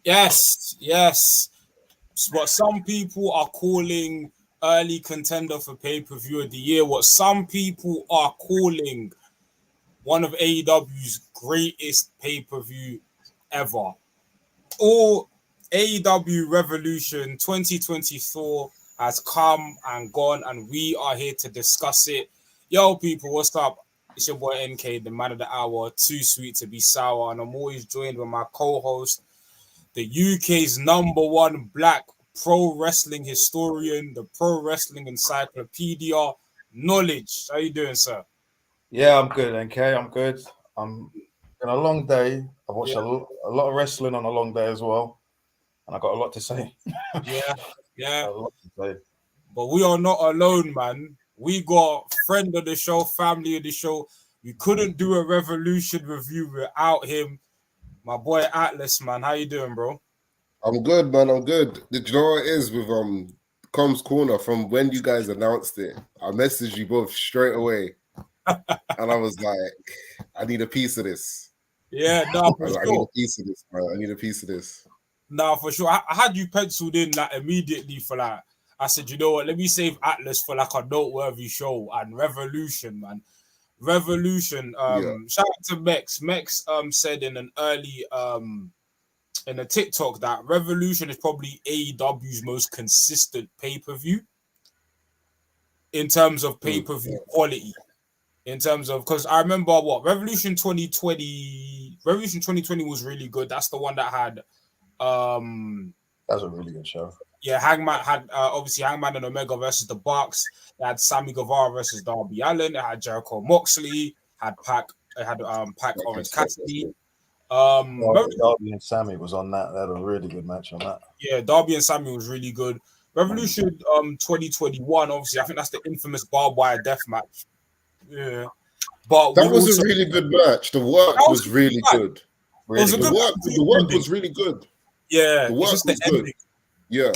Yes. What some people are calling early contender for pay-per-view of the year. What some people are calling one of AEW's greatest pay-per-view ever. All AEW Revolution 2024 has come and gone, and we are here to discuss it. Yo, people, what's up? It's your boy NK, the man of the hour, too sweet to be sour, and I'm always joined by my co-host, the UK's #1 black pro wrestling historian, the pro wrestling encyclopedia, Knowledge. How you doing, sir? Yeah, I'm good, NK. I'm good. I'm been a long day. I've watched Yeah, a lot of wrestling on a long day as well, and I got a lot to say. yeah, yeah. A lot to say. But we are not alone, man. We got friend of the show, family of the show. We couldn't do a Revolution review without him. My boy Atlas, man. How you doing, bro? I'm good, man. I'm good. Did you know what it is with Comms Corner? From when you guys announced it, I messaged you both straight away, and I was like, I need a piece of this. Yeah, no, for I need sure. a piece of this, bro. I need a piece of this. No, for sure. I had you penciled in like immediately for like. I said, you know what? Let me save Atlas for like a noteworthy show and Revolution, man. Revolution. Yeah. Shout out to Mex. Mex said in an early in a TikTok that Revolution is probably AEW's most consistent pay-per-view in terms of pay-per-view quality. In terms of, because I remember what Revolution 2020 was really good. That's the one that had That was a really good show. yeah, Hangman had obviously Hangman and Omega versus the Bucks. They had Sammy Guevara versus Darby Allin. It had Jericho Moxley. Had Pac. It had Pac Orange Cassidy. Darby and Sammy was on that. They had a really good match on that. Yeah, Darby and Sammy was really good. Revolution 2021. Obviously, I think that's the infamous barbed wire death match. Yeah, but That was a really good match. The work was really good. Really The work was really good. Yeah, The work it's just was the good. ending. Yeah.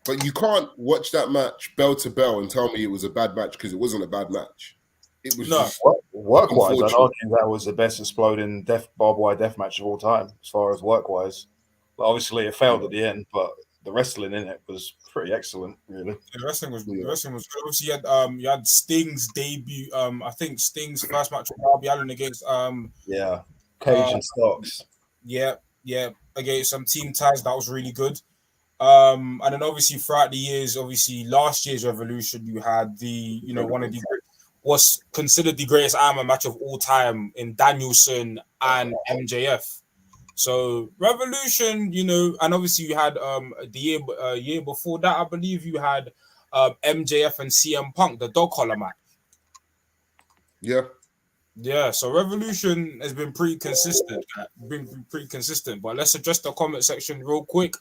But you can't watch that match bell to bell and tell me it was a bad match because it wasn't a bad match. It was just Work-wise, I'd argue that was the best exploding barbed wire death match of all time, as far as work-wise. But obviously, it failed at the end, but the wrestling in it was pretty excellent, really. The wrestling was good. Obviously, you had Sting's debut. I think Sting's first match with Darby Allin against Cage and Stocks. Yeah, against some Team Taz. That was really good. And then obviously throughout the years, obviously last year's Revolution, you had the one of the was considered the greatest Iron Man match of all time in Danielson and MJF. So Revolution, and obviously you had the year before that, I believe you had MJF and CM Punk, the dog collar match. Yeah. So Revolution has been pretty consistent. But let's address the comment section real quick.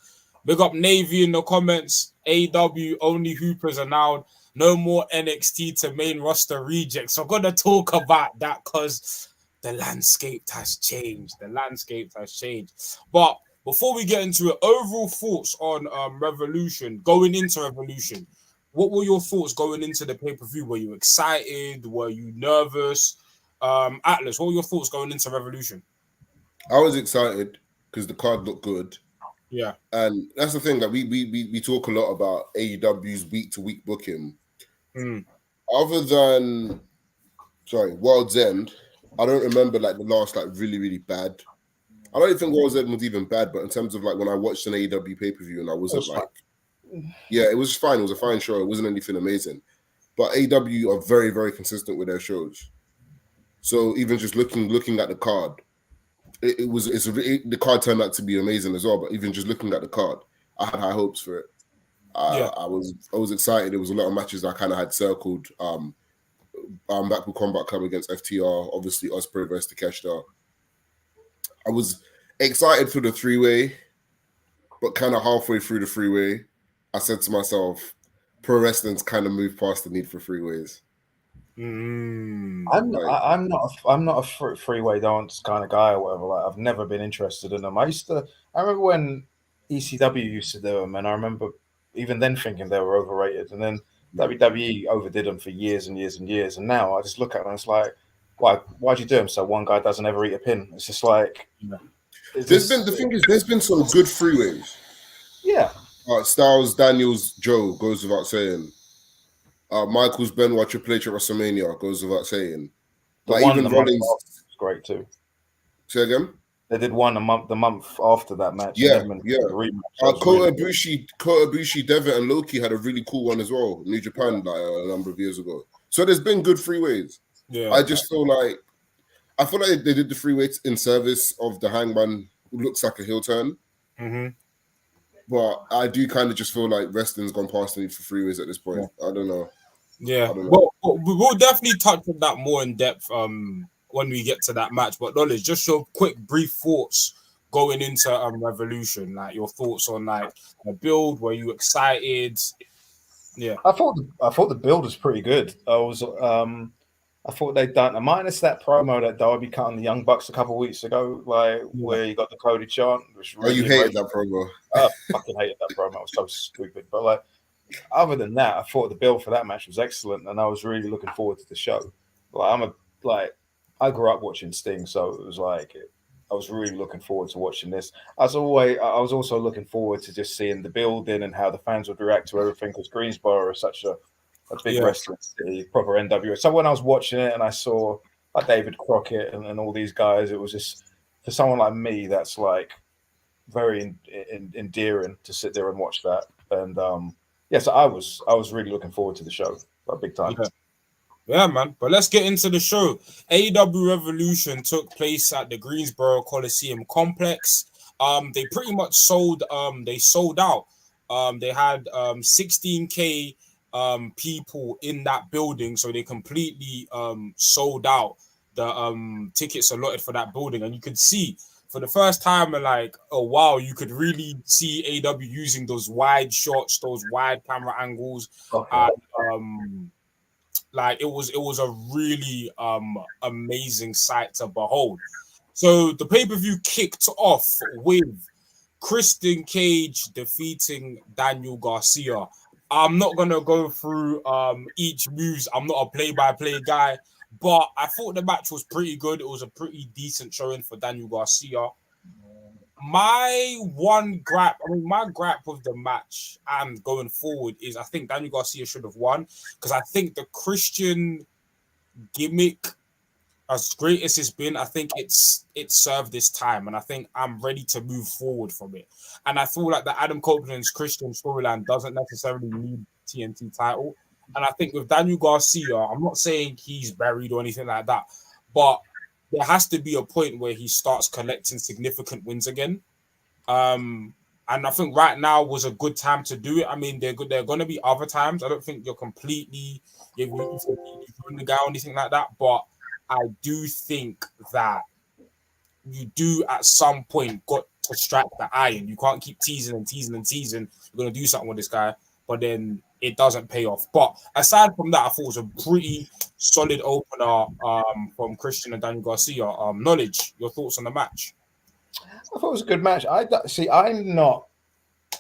Big up Navy in the comments. AW only hoopers are now. No more NXT to main roster rejects. So I'm gonna talk about that because the landscape has changed. But before we get into it, overall thoughts on Revolution, going into Revolution. What were your thoughts going into the pay-per-view? Were you excited? Were you nervous? Atlas, what were your thoughts going into Revolution? I was excited because the card looked good. Yeah. And that's the thing that we talk a lot about AEW's week-to-week booking. Other than World's End, I don't remember like the last like really, really bad. I don't even think World's End was even bad, but in terms of like when I watched an AEW pay-per-view and I wasn't it was fine. It was a fine show. It wasn't anything amazing. But AEW are very, very consistent with their shows. So even just looking at the card, the card turned out to be amazing as well. But even just looking at the card, I had high hopes for it. I was excited. There was a lot of matches I kind of had circled. Blackpool Combat Club against FTR, obviously Ospreay versus Takeshita. I was excited for the three-way, but kind of halfway through the three-way, I said to myself, pro wrestling's kind of moved past the need for three-ways. I'm not a three-way dance kind of guy or whatever. Like, I've never been interested in them. I remember when ECW used to do them, and I remember even then thinking they were overrated, and then WWE overdid them for years and years and years, and now I just look at them and it's like, why'd you do them so one guy doesn't ever eat a pin? It's just like, There's been some good freeways. Yeah. Styles, Daniels, Joe goes without saying. Michaels, Benoit, Triple H at WrestleMania goes without saying. Like even Rollins was great too. Say again. They did one the month after that match. Yeah, and then yeah. Kota Ibushi, Devitt, and Loki had a really cool one as well. New Japan, like a number of years ago. So there's been good freeways. Yeah. I feel like they did the freeways in service of the Hangman, who looks like a heel turn. Mm-hmm. But I do kind of just feel like wrestling's gone past the need for freeways at this point. Yeah. I don't know. Yeah. Well, we'll definitely touch on that more in depth when we get to that match. But Knowledge, just your quick, brief thoughts going into Revolution, like your thoughts on like the build. Were you excited? Yeah, I thought the build was pretty good. I thought they'd done, minus that promo that Darby cut on the Young Bucks a couple of weeks ago, where you got the Cody chant. Which really you hated that promo? I fucking hated that promo. It was so stupid. But like, other than that, I thought the build for that match was excellent, and I was really looking forward to the show. I grew up watching Sting, so it was like I was really looking forward to watching this. I was also looking forward to just seeing the building and how the fans would react to everything, because Greensboro is such a big wrestling city, proper NWA. So when I was watching it and I saw like David Crockett and all these guys, it was just, for someone like me, that's like very endearing to sit there and watch that. And so I was really looking forward to the show, like big time. Yeah, man. But let's get into the show. AEW Revolution took place at the Greensboro Coliseum complex. They pretty much sold out. They had 16K people in that building, so they completely sold out the tickets allotted for that building. And you could see for the first time in like a while, you could really see AEW using those wide shots, those wide camera angles. And, like it was a really amazing sight to behold. So the pay-per-view kicked off with Christian Cage defeating Daniel Garcia. I'm not gonna go through each moves. I'm not a play-by-play guy, but I thought the match was pretty good. It was a pretty decent showing for Daniel Garcia. My gripe with the match and going forward is I think Daniel Garcia should have won, because I think the Christian gimmick, as great as it's been, I think it's served this time, and I think I'm ready to move forward from it. And I feel like the Adam Copeland's Christian storyline doesn't necessarily need TNT title. And I think with Daniel Garcia, I'm not saying he's buried or anything like that, but there has to be a point where he starts collecting significant wins again. And I think right now was a good time to do it. I mean, there are going to be other times. I don't think you're completely the guy or anything like that, but I do think that you do at some point got to strike the iron. You can't keep teasing. You're going to do something with this guy, but then it doesn't pay off. But aside from that, I thought it was a pretty solid opener from Christian and Daniel Garcia. Knowledge, your thoughts on the match? I thought it was a good match. I'm not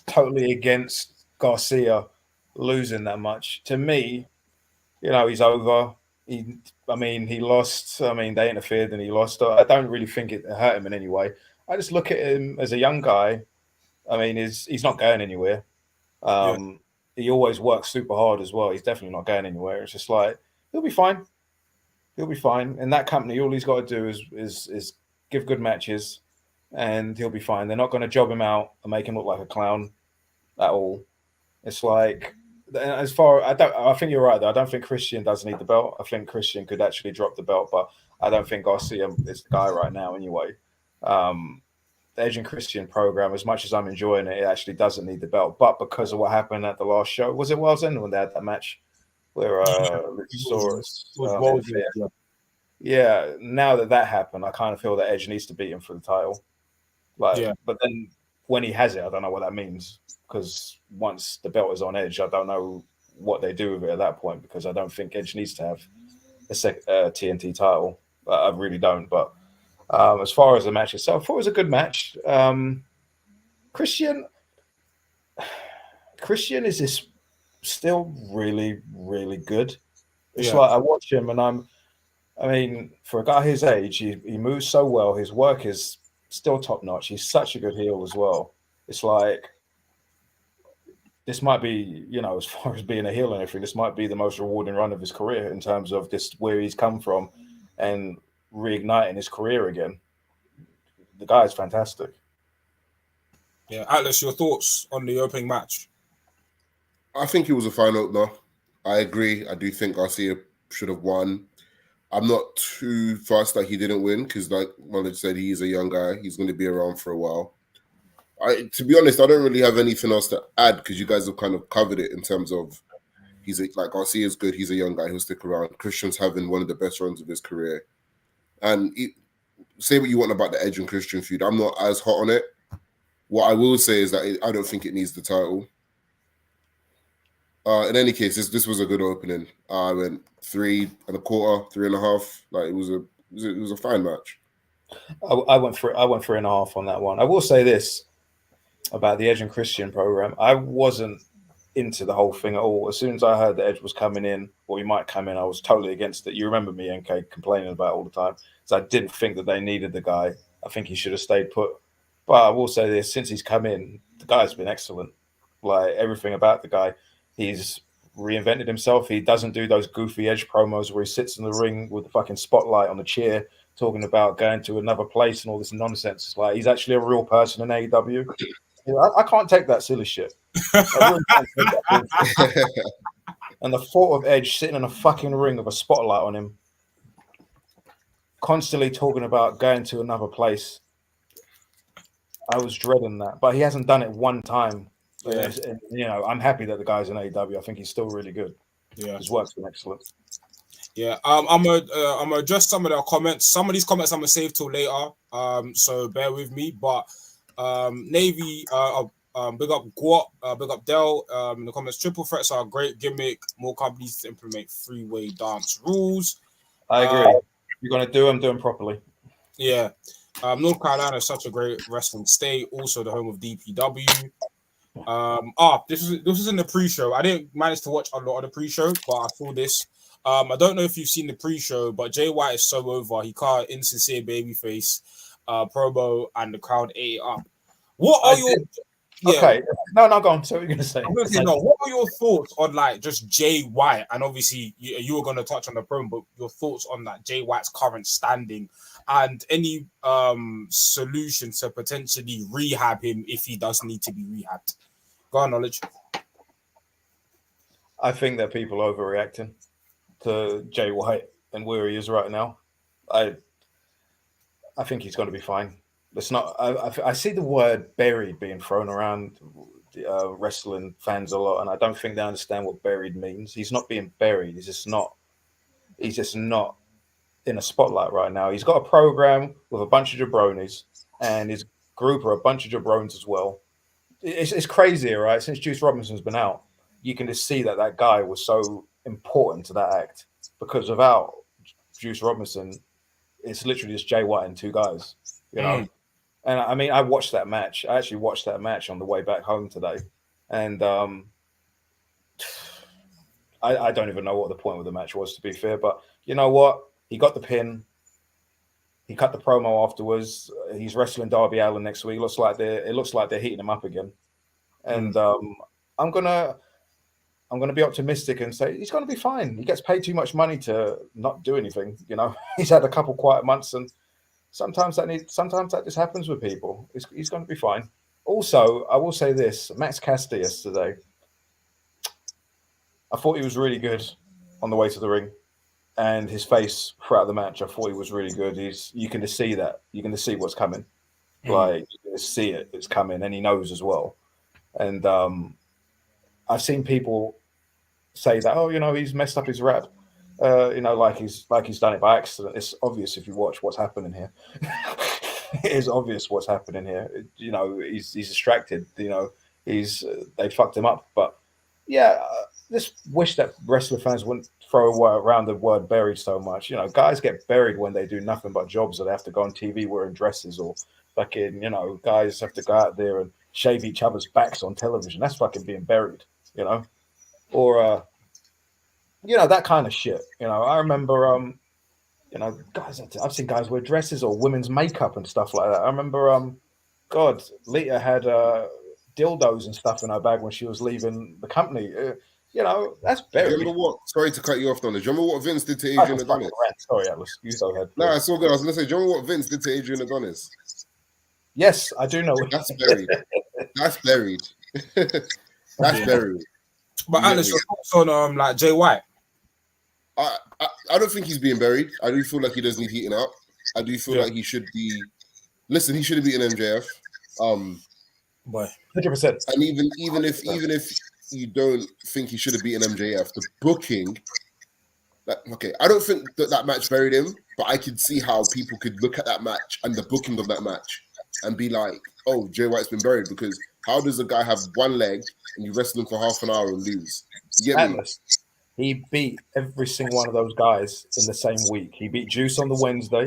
totally against Garcia losing that much. To me, he's over. He lost. They interfered and he lost. I don't really think it hurt him in any way. I just look at him as a young guy. He's not going anywhere. He always works super hard as well. He's definitely not going anywhere. It's just like he'll be fine. He'll be fine. In that company, all he's got to do is give good matches, and he'll be fine. They're not going to job him out and make him look like a clown at all. It's like, I think you're right though. I don't think Christian does need the belt. I think Christian could actually drop the belt, but I don't think Garcia is the guy right now anyway. The Edge and Christian program, as much as I'm enjoying it, it actually doesn't need the belt. But because of what happened at the last show, was it World's End when they had that match where Luchasaurus? Now that happened, I kind of feel that Edge needs to beat him for the title. But then when he has it, I don't know what that means, because once the belt is on Edge, I don't know what they do with it at that point, because I don't think Edge needs to have a TNT title. I really don't. But as far as the match itself, I thought it was a good match. Christian is just still really, really good. It's like I watch him and for a guy his age, he moves so well. His work is still top notch. He's such a good heel as well. It's like this might be, you know, as far as being a heel and everything, this might be the most rewarding run of his career in terms of just where he's come from and reigniting his career again. The guy is fantastic. Yeah, Atlas, your thoughts on the opening match? I think it was a fine opener. I agree. I do think Garcia should have won. I'm not too fussed that he didn't win because, like Knowledge said, he's a young guy. He's going to be around for a while. To be honest, I don't really have anything else to add because you guys have kind of covered it in terms of like Garcia's good. He's a young guy. He'll stick around. Christian's having one of the best runs of his career. And say what you want about the Edge and Christian feud. I'm not as hot on it. What I will say is that I don't think it needs the title. In any case, this was a good opening. I went 3 1/4, 3.5. Like it was a fine match. I went 3.5 on that one. I will say this about the Edge and Christian program. I wasn't into the whole thing at all. As soon as I heard that Edge was coming in, or he might come in, I was totally against it. You remember me, NK, complaining about it all the time. So I didn't think that they needed the guy. I think he should have stayed put. But I will say this, since he's come in, the guy's been excellent. Like everything about the guy. He's reinvented himself. He doesn't do those goofy Edge promos where he sits in the ring with the fucking spotlight on the chair talking about going to another place and all this nonsense. It's like he's actually a real person in AEW. You know, I can't take that silly shit. I really can't take that bullshit. And the thought of Edge sitting in a fucking ring with a spotlight on him, constantly talking about going to another place. I was dreading that, but he hasn't done it one time. Yeah. And, you know, I'm happy that the guy's in AEW. I think he's still really good. Yeah, his work's been excellent. Yeah, I'm gonna address some of their comments. Some of these comments I'm gonna save till later. So bear with me. But Navy, big up Guat, big up Dell. In the comments, triple threats are a great gimmick. More companies to implement three-way dance rules. I agree. You're gonna do them properly. Yeah. North Carolina is such a great wrestling state. Also the home of DPW. This was in the pre-show. I didn't manage to watch a lot of the pre-show, but I saw this. I don't know if you've seen the pre-show, but Jay White is so over. He cut insincere babyface promo, and the crowd ate it up. What are your okay? No, go on. So what are you gonna say? I'm gonna say no. What are your thoughts on like just Jay White? And obviously you were gonna touch on the promo, but your thoughts on that Jay White's current standing and any solution to potentially rehab him if he does need to be rehabbed. Go on, Knowledge. I think that people are overreacting to Jay White and where he is right now. I think he's going to be fine. It's not. I see the word buried being thrown around wrestling fans a lot, and I don't think they understand what buried means. He's not being buried. He's just not in a spotlight right now. He's got a program with a bunch of jabronis, and his group are a bunch of jabronis as well. It's crazy, right? Since Juice Robinson's been out, you can just see that guy was so important to that act, because without Juice Robinson, it's literally just Jay White and two guys, you know. And I mean, I watched that match. I actually watched that match on the way back home today, and I don't even know what the point of the match was, to be fair. But you know what? He got the pin. He cut the promo afterwards. He's wrestling Darby Allin next week. It looks like they're heating him up again. And I'm gonna be optimistic and say he's gonna be fine. He gets paid too much money to not do anything. You know, he's had a couple quiet months, and sometimes that just happens with people. He's gonna be fine. Also, I will say this: Max Caster yesterday, I thought he was really good on the way to the ring. And his face throughout the match, I thought he was really good. You can just see that. You can just see what's coming. Like, you can just see it. It's coming, and he knows as well. And I've seen people say that, oh, you know, he's messed up his rap. You know, like he's done it by accident. It's obvious if you watch what's happening here. It is obvious what's happening here. You know, he's distracted. You know, they fucked him up. But yeah, just wish that wrestler fans wouldn't throw around the word buried so much. You know, guys get buried when they do nothing but jobs, or they have to go on TV wearing dresses, or fucking, you know, guys have to go out there and shave each other's backs on television. That's fucking being buried, you know? Or, you know, that kind of shit. You know, I remember, you You know, guys, I've seen guys wear dresses or women's makeup and stuff like that. I remember, God, Lita had dildos and stuff in her bag when she was leaving the company. You know, that's buried. Do you remember what? Sorry to cut you off, Donna. Do you remember what Vince did to Adrian Adonis? Sorry, Atlas. You go ahead. No, it's all good. I was going to say, do you remember what Vince did to Adrian Adonis? Yes, I do know. That's buried. That's buried. That's buried. But Atlas, your thoughts on like Jay White? I don't think he's being buried. I do feel like he does need heating up. I do feel like he should be. Listen, he should have beaten MJF. Boy, 100%. And even if you don't think he should have beaten MJF, the booking. Okay, I don't think that match buried him, but I could see how people could look at that match and the booking of that match and be like, "Oh, Jay White's been buried," because how does a guy have one leg and you wrestle him for half an hour and lose? You get me? He beat every single one of those guys in the same week. He beat Juice on the Wednesday,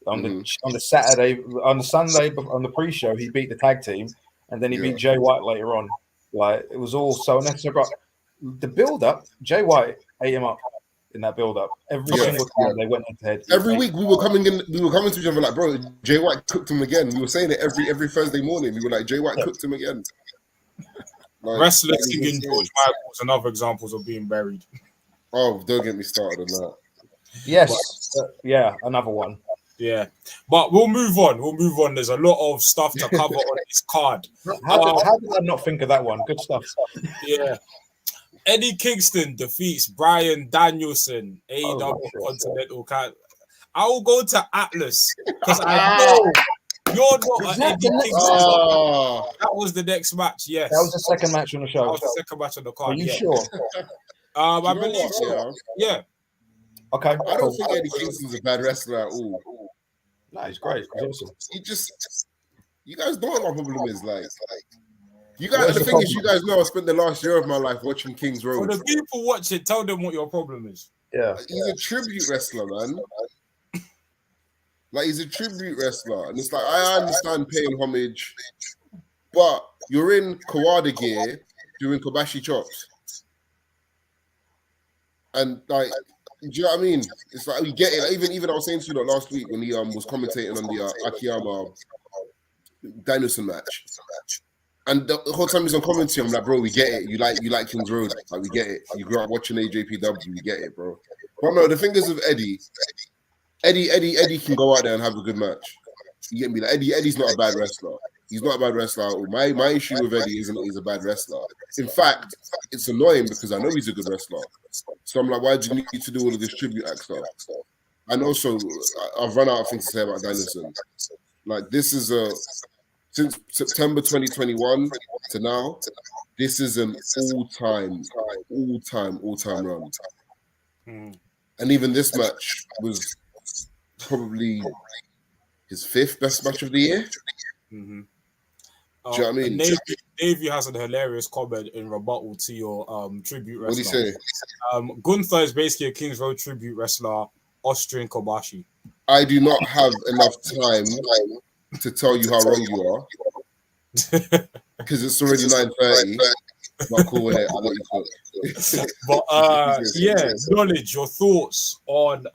on the Saturday, on the Sunday, on the pre-show. He beat the tag team, and then he beat Jay White later on. Like, it was all so necessary. But the build-up, Jay White ate him up in that build-up. Every single time they went head. Every week we were coming to each other like, bro, Jay White cooked him again. We were saying it every Thursday morning. We were like, Jay White cooked him again. Like, wrestlers singing George Michael's and other examples of being buried. Oh, don't get me started on that. Yes, another one. Yeah, but we'll move on. There's a lot of stuff to cover on this card. How did I not think of that one? Good stuff. Yeah. Eddie Kingston defeats Bryan Danielson, AEW Continental Cup. I will go to Atlas because I know you're not an Eddie Kingston. That was the next match, yes. That was the second match on the show. That was the second match on the card. Are you sure? I believe so. Yeah. Okay. I don't think Eddie Kingston's a bad wrestler at all. No, he's great. He's awesome. You guys know what my problem is. Like you guys. The thing is, you guys know I spent the last year of my life watching Kings Road. For the people watching, tell them what your problem is. Yeah, he's a tribute wrestler, man. Like, he's a tribute wrestler, and it's like, I understand paying homage, but you're in Kawada gear doing Kobashi chops, and like, do you know what I mean? It's like, we get it. Like, even I was saying to you last week when he was commentating on the Akiyama Danielson match, and the whole time he's on commentary, I'm like, bro, we get it. You like Kings Road, like, we get it. You grew up watching AJPW, we get it, bro. But no, the thing is with Eddie can go out there and have a good match. You get me? Like, Eddie's not a bad wrestler. He's not a bad wrestler. My issue with Eddie isn't that he's a bad wrestler. In fact, it's annoying because I know he's a good wrestler. So I'm like, why do you need to do all of this tribute act stuff? And also, I've run out of things to say about Danielson. Like, this is since September 2021 to now, this is an all-time run. And even this match was probably his 5th best match of the year. Mm-hmm. Do you know what I mean? Davey has a hilarious comment in rebuttal to your tribute wrestler. What do you say? Gunther is basically a Kings Road tribute wrestler, Austrian Kobashi. I do not have enough time to tell you how wrong you are because it's already 9:30. Not cool with it. But knowledge, your thoughts on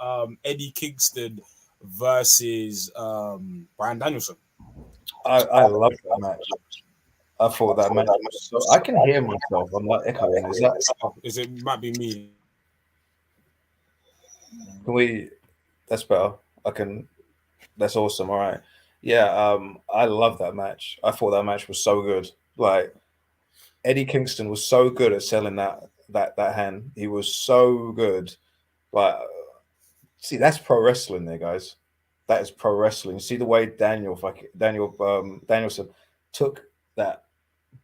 Eddie Kingston versus Bryan Danielson. I love that match. I thought that match was so, I can hear myself. I'm not echoing. Might be me. Can we? That's better. That's awesome. All right. Yeah. I love that match. I thought that match was so good. Like, Eddie Kingston was so good at selling that hand. He was so good. Like, see, that's pro wrestling there, guys. That is pro wrestling. See the way Danielson took that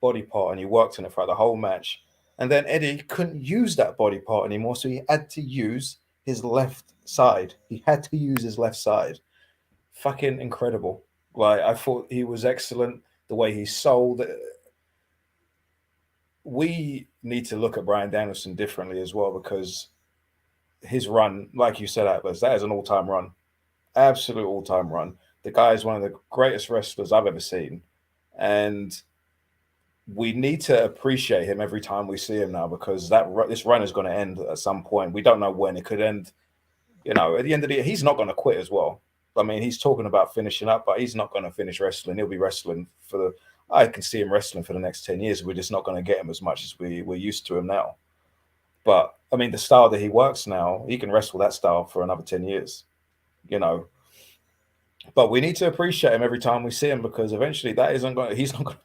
body part and he worked on it throughout the whole match. And then Eddie couldn't use that body part anymore, so he had to use his left side. He had to use his left side. Fucking incredible. Like, I thought he was excellent. The way he sold it. We need to look at Bryan Danielson differently as well, because his run, like you said, Atlas, that is an all-time run. Absolute all-time run. The guy is one of the greatest wrestlers I've ever seen. And we need to appreciate him every time we see him now, because this run is going to end at some point. We don't know when. It could end You know, at the end of the year, he's not going to quit as well. I mean, he's talking about finishing up, but he's not going to finish wrestling. He'll be wrestling for the. I can see him wrestling for the next 10 years. We're just not going to get him as much as we're used to him now. But I mean, the style that he works now, he can wrestle that style for another 10 years. You know. But we need to appreciate him every time we see him, because eventually he's not going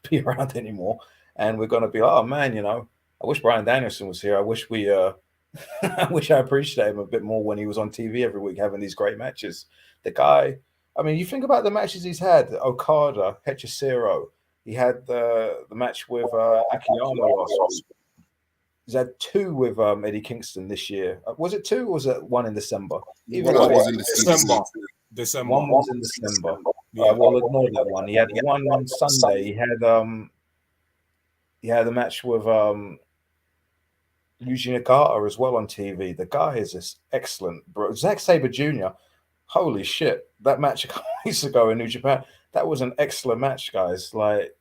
to be around anymore, and we're going to be like, oh man, you know, I wish Bryan Danielson was here. I wish I wish I appreciated him a bit more when he was on TV every week having these great matches. The guy, I mean, you think about the matches he's had: Okada, Hechicero. He had the match with Akiyama last week. He's had 2 with Eddie Kingston this year. Was it 2 or was it 1 in December? One was in December. One was in December. Well, ignore that one. He had one on Sunday. He had a match with Yuji Nagata as well on TV. The guy is just excellent, bro. Zack Sabre Jr. Holy shit! That match a couple weeks ago in New Japan. That was an excellent match, guys. Like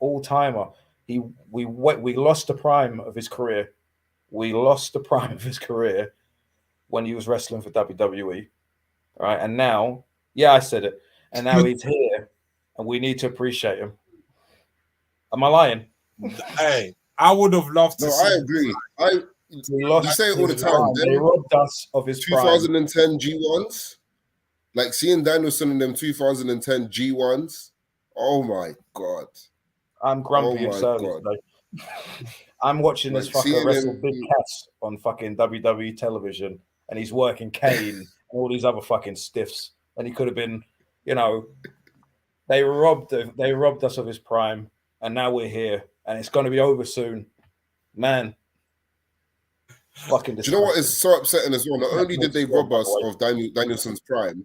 all timer. We lost the prime of his career. We lost the prime of his career when he was wrestling for WWE. All right, and now, yeah, I said it. And now he's here, and we need to appreciate him. Am I lying? Hey, I would have loved to. No, see I agree. You say it all the time. They robbed us of his 2010 G1s, like seeing Danielson in them 2010 G1s. Oh my god! I'm grumpy and surly today. I'm watching this fucker wrestle Big Cass on fucking WWE television, and he's working Kane and all these other fucking stiffs, and he could have been, you know, they robbed us of his prime, and now we're here, and it's going to be over soon, man. Fucking. Do you know what is so upsetting as well? Not only did they rob us of Danielson's prime,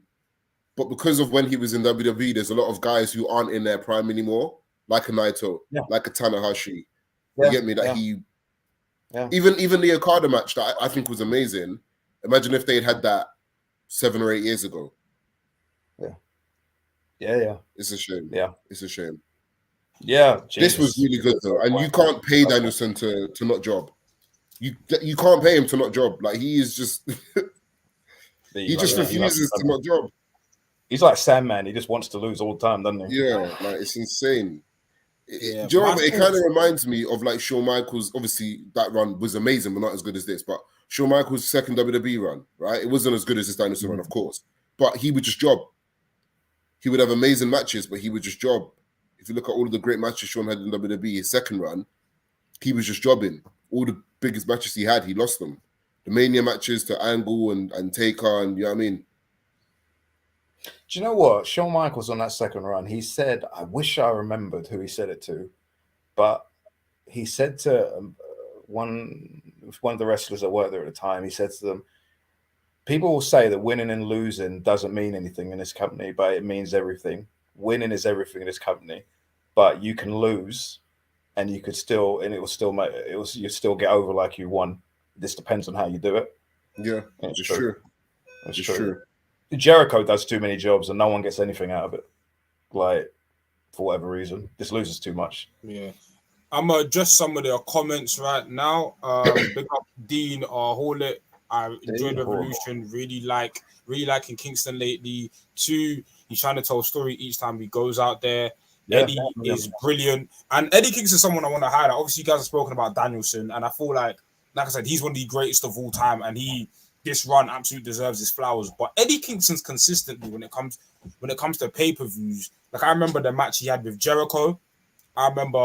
but because of when he was in WWE, there's a lot of guys who aren't in their prime anymore, like a Naito, like a Tanahashi. You get me? That even the Okada match that I think was amazing. Imagine if they'd had that 7 or 8 years ago. Yeah. It's a shame. Yeah, it's a shame. Yeah, this was really good though, and you can't pay Danielson to not job. You can't pay him to not job. Like he is just he just refuses to not job. He's like Sandman. He just wants to lose all the time, doesn't he? Yeah, like it's insane. Do you know what? It kind of reminds me of like Shawn Michaels. Obviously, that run was amazing, but not as good as this. But Shawn Michaels' second WWE run, right? It wasn't as good as his Danielson run, of course. But he would just job. He would have amazing matches, but he would just job. If you look at all of the great matches Shawn had in WWE, his second run, he was just jobbing. All the biggest matches he had, he lost them. The Mania matches to Angle and Taker, and you know what I mean? Do you know what? Shawn Michaels on that second run, he said, I wish I remembered who he said it to, but he said to one of the wrestlers that worked there at the time, he said to them, people will say that winning and losing doesn't mean anything in this company, but it means everything. Winning is everything in this company, but you can lose and you could still, and you still get over like you won. This depends on how you do it. Yeah, it's true. It's true. Jericho does too many jobs and no one gets anything out of it. Like, for whatever reason, just loses too much. Yeah. I'm going to address some of their comments right now. Big up Dean Hawlett. I enjoyed Revolution. Really liking Kingston lately. 2, he's trying to tell a story each time he goes out there. Yeah, Eddie is brilliant. And Eddie Kingston is someone I want to highlight. Obviously, you guys have spoken about Danielson, and I feel like I said, he's one of the greatest of all time, and this run absolutely deserves his flowers. But Eddie Kingston's consistently when it comes to pay-per-views. Like I remember the match he had with Jericho. I remember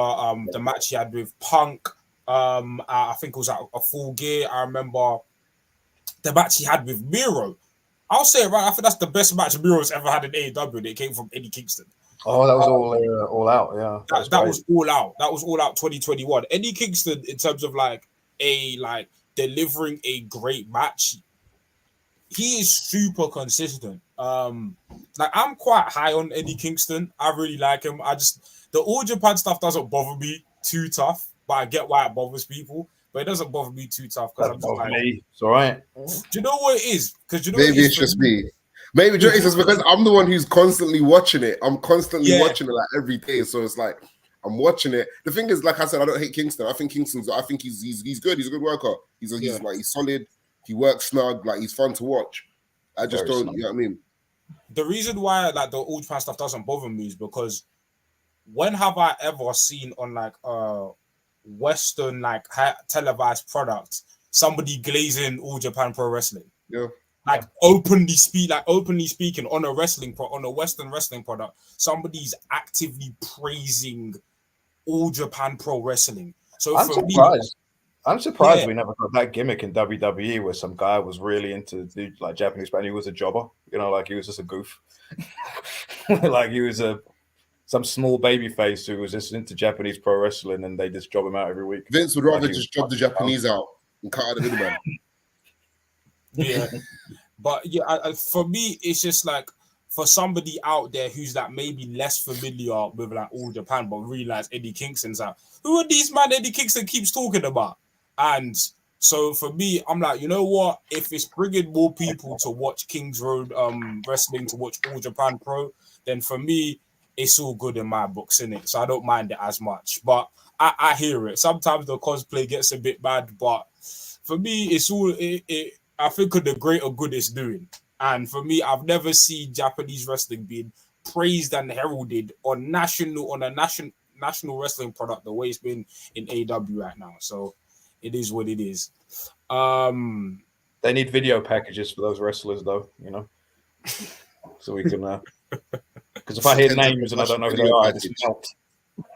the match he had with Punk. I think it was at a Full Gear. I remember the match he had with Miro. I'll say it right. I think that's the best match Miro's ever had in AEW. That came from Eddie Kingston. Oh, that was all out. Yeah, that was all out. That was all out 2021. Eddie Kingston, in terms of delivering a great match, he is super consistent. I'm quite high on Eddie Kingston. I really like him. The All Japan stuff doesn't bother me too tough, but I get why it bothers people. But it doesn't bother me too tough because I'm just like, me. It's all right. Do you know what it is? Because maybe it's just me. Maybe it's just because I'm the one who's constantly watching it. I'm constantly watching it like every day. So it's like I'm watching it. The thing is, like I said, I don't hate Kingston. I think he's good. He's a good worker. He's solid. He works snug. Like he's fun to watch. I just don't. You know what I mean? The reason why like the All Japan stuff doesn't bother me is because when have I ever seen on like Western like televised product somebody glazing All Japan Pro Wrestling? Yeah. Like openly speaking on a Western wrestling product, somebody's actively praising All Japan Pro Wrestling. So I'm for surprised. I'm surprised Yeah. we never got that gimmick in WWE where some guy was really into like Japanese, but he was a jobber. You know, like he was just a goof. Like he was some small baby face who was just into Japanese pro wrestling, and they just job him out every week. Vince would rather just job the Japanese out and cut out the middleman. Yeah, but yeah, for me, it's just like for somebody out there who's like maybe less familiar with like All Japan, but realize Eddie Kingston's out. Who are these man Eddie Kingston keeps talking about? And so for me, I'm like, you know what? If it's bringing more people to watch Kings Road wrestling, to watch All Japan Pro, then for me, it's all good in my books, innit? So I don't mind it as much. But I hear it. Sometimes the cosplay gets a bit bad, but for me, it's all I think of the greater good it's doing. And for me, I've never seen Japanese wrestling being praised and heralded on a national wrestling product the way it's been in AEW right now. So it is what it is. They need video packages for those wrestlers, though, you know, so we can. Because if I hear names and I don't know who they are, I just melt.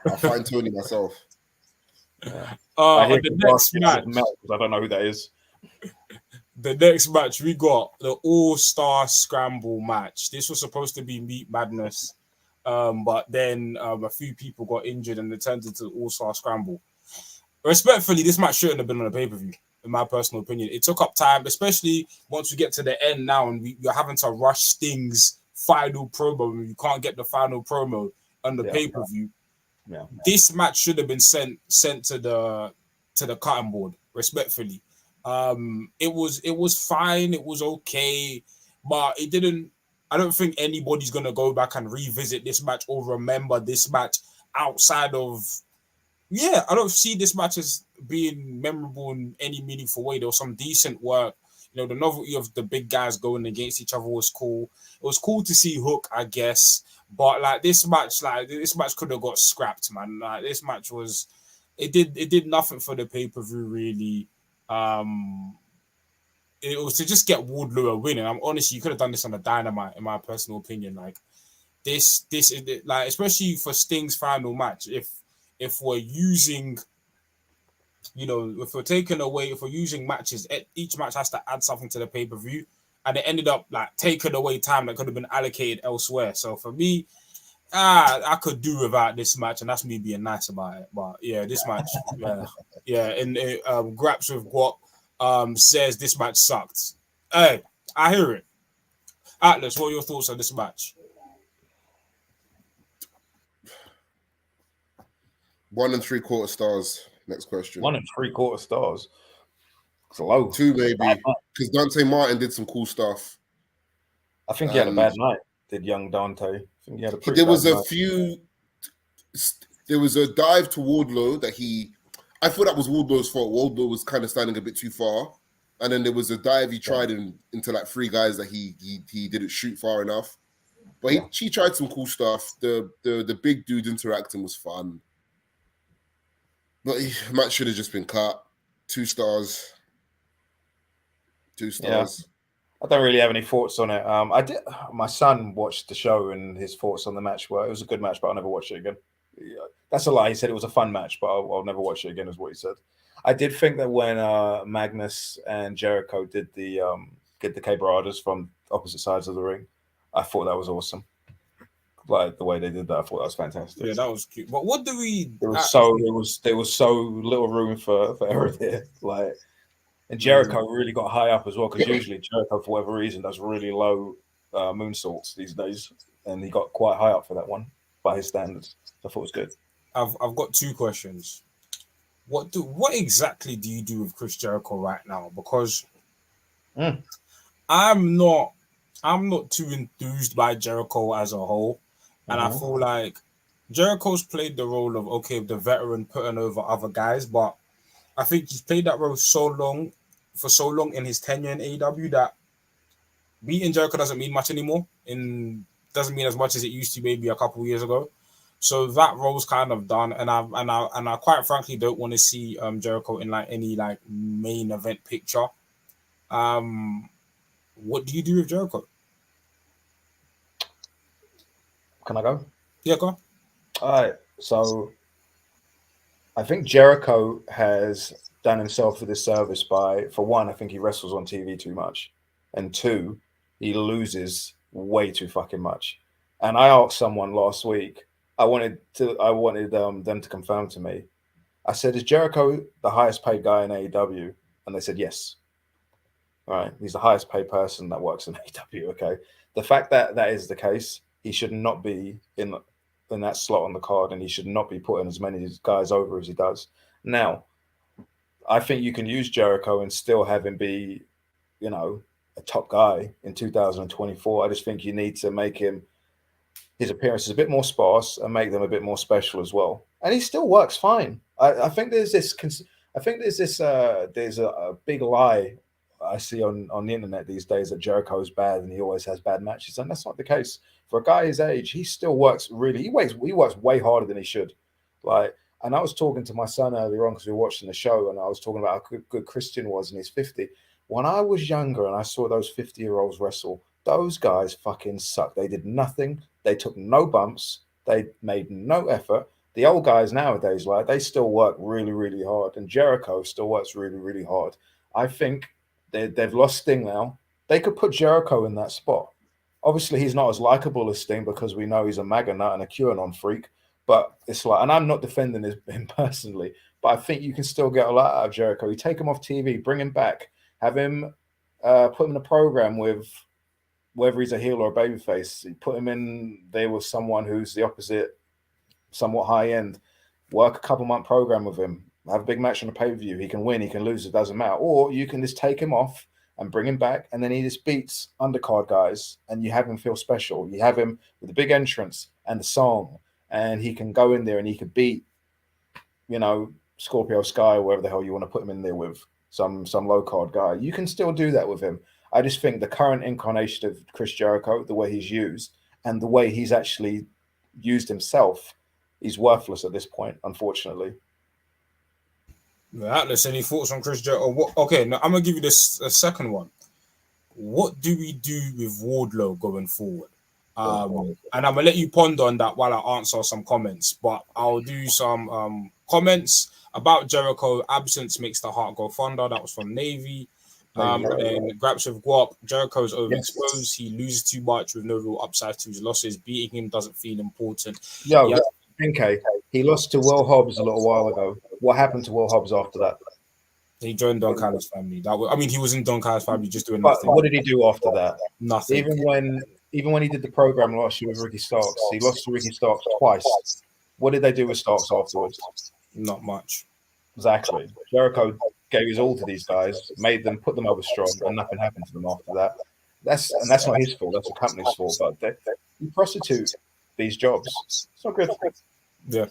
I'll find Tony myself. I hear the next match, I don't know who that is. The next match, we got the All-Star Scramble match. This was supposed to be Meat Madness, but then a few people got injured and it turned into the All-Star Scramble. Respectfully, this match shouldn't have been on a pay-per-view, in my personal opinion. It took up time, especially once we get to the end now and we're having to rush Sting's final promo and you can't get the final promo on the pay-per-view. Yeah. This match should have been sent to the cutting board, respectfully. It was fine, it was okay, but it didn't. I don't think anybody's gonna go back and revisit this match or remember this match outside of. Yeah, I don't see this match as being memorable in any meaningful way. There was some decent work. You know, the novelty of the big guys going against each other was cool. It was cool to see Hook, I guess. But like this match could have got scrapped, man. Like this match it did nothing for the pay-per-view really. It was to just get Wardlow a win, and I'm honestly, you could have done this on a Dynamite, in my personal opinion. Like this is like, especially for Sting's final match. If we're using, you know, if we're using matches, each match has to add something to the pay-per-view, and it ended up like taking away time that could have been allocated elsewhere. So for me, I could do without this match, and that's me being nice about it. But yeah, this match, and Graps with what says this match sucked. Hey, I hear it. Atlas, what are your thoughts on this match? 1 3/4 stars. Next question. 1 3/4 stars. It's low. 2 maybe, because Dante Martin did some cool stuff. I think he had a bad night. Did young Dante? I think he had a pretty. There was a few. There was a dive to Wardlow that I thought that was Wardlow's fault. Wardlow was kind of standing a bit too far, and then there was a dive he tried into like 3 guys that he didn't shoot far enough. But he tried some cool stuff. The big dude interacting was fun. But match should have just been cut. 2 stars. 2 stars. Yeah. I don't really have any thoughts on it. I did. My son watched the show, and his thoughts on the match were it was a good match, but I'll never watch it again. Yeah, that's a lie. He said it was a fun match, but I'll never watch it again, is what he said. I did think that when Magnus and Jericho did the Quebradas from opposite sides of the ring, I thought that was awesome. Like the way they did that, I thought that was fantastic. Yeah, that was cute. But what do we? There was so little room for error there. Like, and Jericho really got high up as well, because usually Jericho, for whatever reason, does really low moonsaults these days, and he got quite high up for that one by his standards. I thought it was good. I've got 2 questions. What exactly do you do with Chris Jericho right now? Because I'm not too enthused by Jericho as a whole. And I feel like Jericho's played the role of, the veteran putting over other guys, but I think he's played that role for so long in his tenure in AEW that beating Jericho doesn't mean much anymore. Doesn't mean as much as it used to maybe a couple of years ago. So that role's kind of done, and I quite frankly don't want to see Jericho in like any like main event picture. What do you do with Jericho? Can I go? Yeah, go. All right. So I think Jericho has done himself a disservice by, for one, I think he wrestles on TV too much, and two, he loses way too fucking much. And I asked someone last week. I wanted them to confirm to me. I said, "Is Jericho the highest paid guy in AEW?" And they said yes. All right, he's the highest paid person that works in AEW. Okay, the fact that that is the case, he should not be in that slot on the card, and he should not be putting as many guys over as he does. Now, I think you can use Jericho and still have him be, a top guy in 2024. I just think you need to make his appearances a bit more sparse and make them a bit more special as well. And he still works fine. I think there's this. There's a big lie I see on the internet these days that Jericho's bad and he always has bad matches, and that's not the case. For a guy his age, he still works really. He works way harder than he should. And I was talking to my son earlier on because we were watching the show, and I was talking about how good Christian was, and he's 50. When I was younger and I saw those 50-year-olds wrestle, those guys fucking sucked. They did nothing. They took no bumps. They made no effort. The old guys nowadays, they still work really, really hard, and Jericho still works really, really hard. I think they've lost Sting now. They could put Jericho in that spot. Obviously, he's not as likable as Sting because we know he's a MAGA nut and a QAnon freak. But it's and I'm not defending him personally, but I think you can still get a lot out of Jericho. You take him off TV, bring him back, have him put him in a program with whether he's a heel or a babyface. You put him in there with someone who's the opposite, somewhat high end. Work a couple-month program with him. Have a big match on a pay-per-view. He can win, he can lose, it doesn't matter. Or you can just take him off and bring him back, and then he just beats undercard guys, and you have him feel special. You have him with a big entrance and the song, and he can go in there and he could beat, Scorpio Sky or wherever the hell you want to put him in there with, some low card guy. You can still do that with him. I just think the current incarnation of Chris Jericho, the way he's used and the way he's actually used himself, he's worthless at this point, unfortunately. Atlas, any thoughts on Chris Jericho? Okay, now I'm gonna give you this a second one. What do we do with Wardlow going forward? And I'm gonna let you ponder on that while I answer some comments. But I'll do some comments about Jericho. Absence makes the heart go fonder. That was from Navy. And then Graps with Guap. Jericho's overexposed. He loses too much with no real upside to his losses. Beating him doesn't feel important. Okay. He lost to Will Hobbs a little while ago. What happened to Will Hobbs after that? He joined Don Callis' family. He was in Don Callis' family just doing but nothing. What did he do after that? Nothing. Even when he did the program last year with Ricky Starks, he lost to Ricky Starks twice. What did they do with Starks afterwards? Not much. Exactly. Jericho gave his all to these guys, made them, put them over strong, and nothing happened to them after that. That's not his fault. That's the company's fault. But you prostitute these jobs. It's not good. Yeah.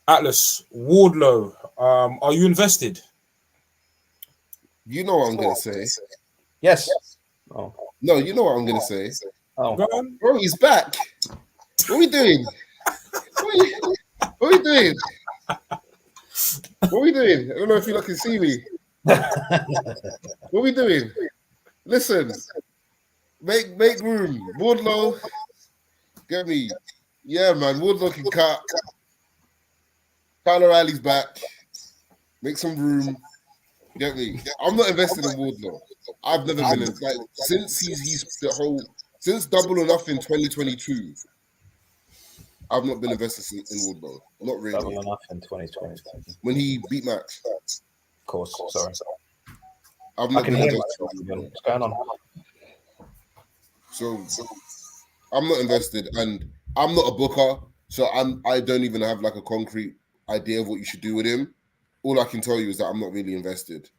Atlas, Wardlow, are you invested? You know what I'm going to say. Yes. Oh. No, you know what I'm going to say. Oh. Bro, he's back. What are we doing? What are we doing? What are we doing? I don't know if you can see me. What are we doing? Listen, make room. Wardlow, get me. Yeah, man, Wardlow can cut. Kyle O'Reilly's back. Make some room. Get me. I'm not invested in Wardlow. I've never been in since Double or Nothing 2022. I've not been invested in Wardlow. Not really. Double or Nothing 2022. When he beat Max. Of course. Sorry. I've not been invested. What's going on? So I'm not invested, and I'm not a booker, so I don't even have like a concrete idea of what you should do with him. All I can tell you is that I'm not really invested.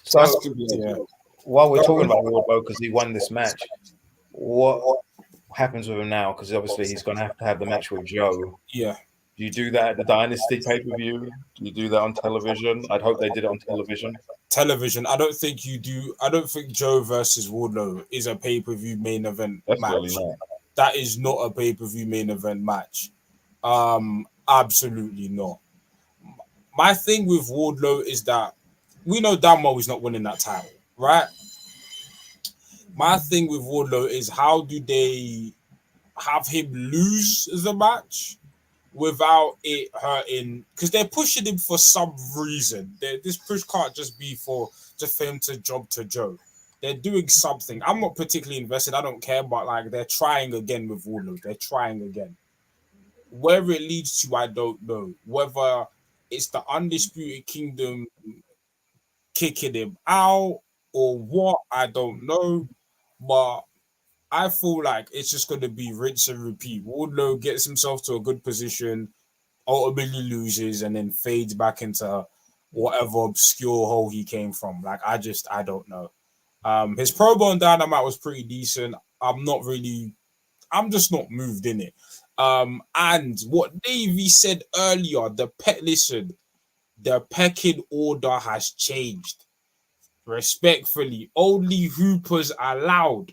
So while we're talking about Wardlow, because he won this match, what happens with him now? Because obviously he's going to have the match with Joe. Yeah. Do you do that at the Dynasty pay-per-view? Do you do that on television? I'd hope they did it on television. Television. I don't think you do. I don't think Joe versus Wardlow is a pay-per-view main event match. Not. That is not a pay-per-view main event match. Absolutely not. My thing with Wardlow is that we know damn well he's not winning that title, right? My thing with Wardlow is how do they have him lose the match without it hurting? Because they're pushing him for some reason. This push can't just be just for him to job to Joe. They're doing something. I'm not particularly invested. I don't care, but like they're trying again with Wardlow. They're trying again. Where it leads to, I don't know. Whether it's the Undisputed Kingdom kicking him out or what, I don't know. But I feel like it's just going to be rinse and repeat. Wardlow gets himself to a good position, ultimately loses, and then fades back into whatever obscure hole he came from. Like, I don't know. His promo on Dynamite was pretty decent. I'm just not moved in it. And what Davey said earlier, the pecking order has changed. Respectfully, only hoopers allowed,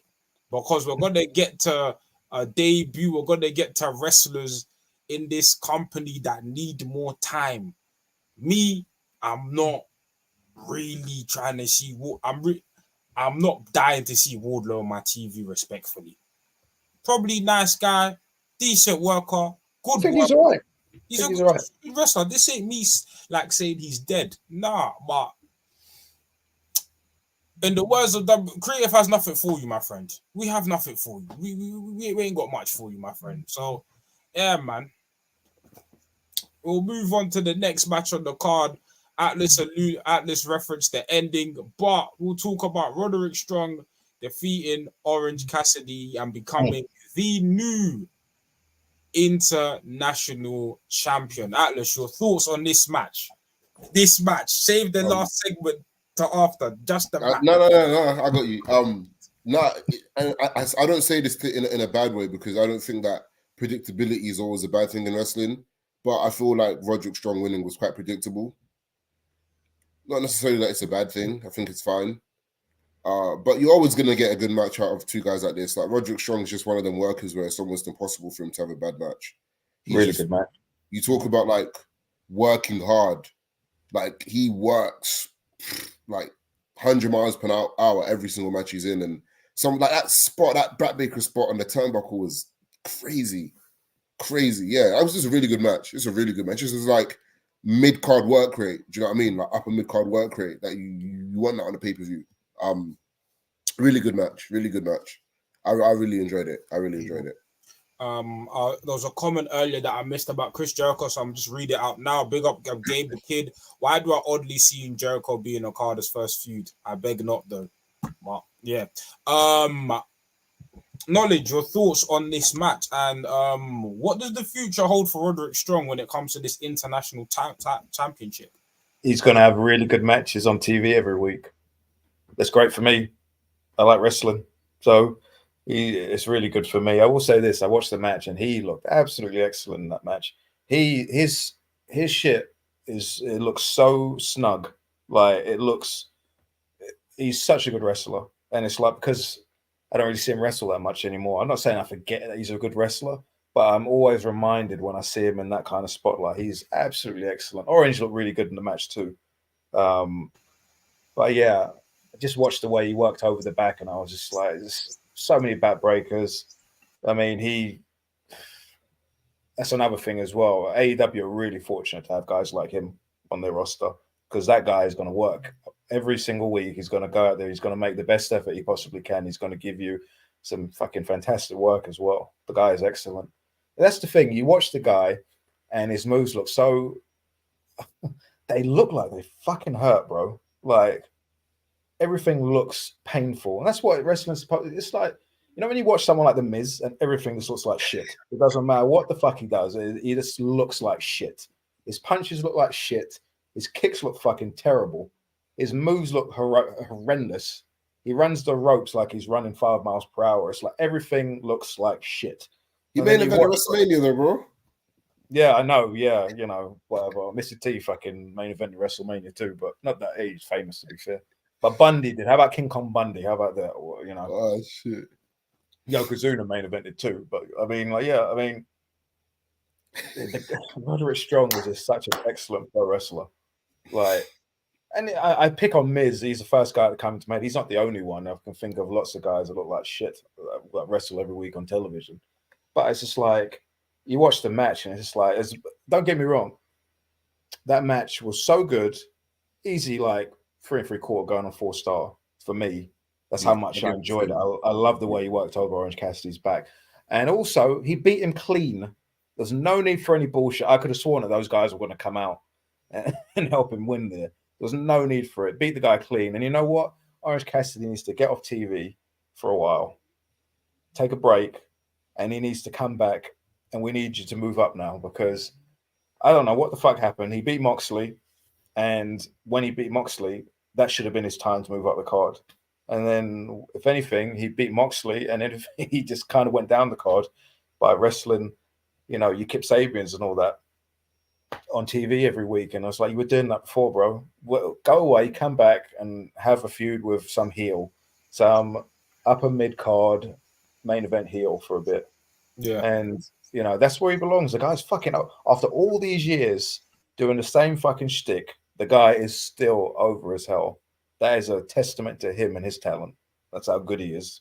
because we're gonna get to a debut. We're gonna get to wrestlers in this company that need more time. Me, I'm not really trying to see what I'm not dying to see Wardlow on my TV. Respectfully, probably nice guy, decent worker, good. I think he's all right. He's a good wrestler. This ain't me like saying he's dead. Nah, but in the words of Creative has nothing for you, my friend. We have nothing for you. We ain't got much for you, my friend. So, yeah, man. We'll move on to the next match on the card. Atlas referenced the ending, but we'll talk about Roderick Strong defeating Orange Cassidy and becoming the new international champion. Atlas, your thoughts on this match? Save the last segment to after, just the match. No, I got you. I don't say this in a bad way, because I don't think that predictability is always a bad thing in wrestling, but I feel like Roderick Strong winning was quite predictable. Not necessarily that it's a bad thing. I think it's fine. But you're always going to get a good match out of two guys like this. Like, Roderick Strong is just one of them workers where it's almost impossible for him to have a bad match. Good match. You talk about like working hard. Like, he works like 100 miles per hour every single match he's in, and some like that Brad Baker spot on the turnbuckle was crazy. Yeah, that was just a really good match. It's a really good match. This is like mid-card work rate. Do you know what I mean? Like upper mid-card work rate that you want that on a pay-per-view. Really good match. I really enjoyed it. There was a comment earlier that I missed about Chris Jericho, so I'm just reading it out now. Big up Gabe the Kid. Why do I oddly see Jericho being Okada's first feud? I beg not, though. But yeah. Knowledge, your thoughts on this match, and what does the future hold for Roderick Strong when it comes to this international championship? He's going to have really good matches on TV every week. That's great for me. I like wrestling, so it's really good for me. I will say this: I watched the match, and he looked absolutely excellent in that match. His shit it looks so snug. Like, he's such a good wrestler, and it's like, because I don't really see him wrestle that much anymore. I'm not saying I forget that he's a good wrestler, but I'm always reminded when I see him in that kind of spotlight. He's absolutely excellent. Orange looked really good in the match too. But yeah, I just watched the way he worked over the back, and I was just like, there's so many back breakers. I mean, that's another thing as well. AEW are really fortunate to have guys like him on their roster, because that guy is going to work every single week. He's going to go out there. He's going to make the best effort he possibly can. He's going to give you some fucking fantastic work as well. The guy is excellent. That's the thing. You watch the guy, and his moves look so... they look like they fucking hurt, bro. Like, everything looks painful. And that's what wrestling's supposed... It's like, you know, when you watch someone like The Miz, and everything just looks like shit. It doesn't matter what the fuck he does. He just looks like shit. His punches look like shit. His kicks look fucking terrible. His moves look horrendous. He runs the ropes like he's running 5 miles per hour. It's like everything looks like shit. You made it at WrestleMania, though, bro. Yeah, I know. Yeah, you know, whatever. Mr. T fucking main event in WrestleMania too, but not that he's famous to be fair. But Bundy did. How about King Kong Bundy? How about that? Or, you know, oh shit, Yokozuna main evented too. But I mean, like, yeah, I mean, Roderick Strong is just such an excellent pro wrestler. Like, and I pick on Miz. He's the first guy to come to mind. He's not the only one. I can think of lots of guys that look like shit that wrestle every week on television. But it's just like you watch the match, and it's just like, don't get me wrong, that match was so good, easy like 3 3/4 going on 4-star for me. That's how much I enjoyed it. I love the way he worked over Orange Cassidy's back, and also he beat him clean. There's no need for any bullshit. I could have sworn that those guys were going to come out and help him win there. There's no need for it. Beat the guy clean. And you know what? Orange Cassidy needs to get off TV for a while, take a break, and he needs to come back. And we need you to move up now because I don't know what the fuck happened. He beat Moxley. And when he beat Moxley, that should have been his time to move up the card. And then, if anything, he beat Moxley. And then he just kind of went down the card by wrestling, you know, your Kip Sabians and all that on TV every week. And I was like, you were doing that before, bro. Well, go away, come back and have a feud with some heel, some upper mid card main event heel for a bit. Yeah. And, you know, that's where he belongs. The guy's fucking up. After all these years doing the same fucking shtick, the guy is still over as hell. That is a testament to him and his talent. That's how good he is.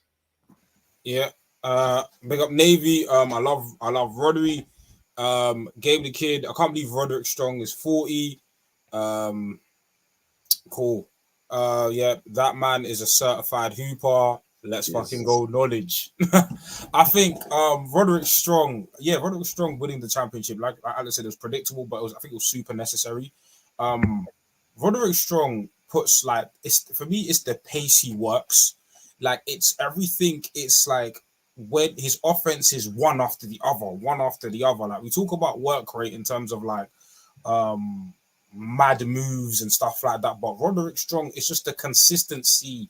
Yeah. Big up Navy. I love Roderick. Gabe the Kid. I can't believe Roderick Strong is 40. Cool. Yeah, that man is a certified hooper. Let's fucking go knowledge. I think Roderick Strong winning the championship, like Alex said, it was predictable, but I think it was super necessary. Roderick Strong puts like for me, it's the pace he works. Like it's everything. It's like when his offense is one after the other. Like we talk about work rate in terms of like mad moves and stuff like that. But Roderick Strong, it's just the consistency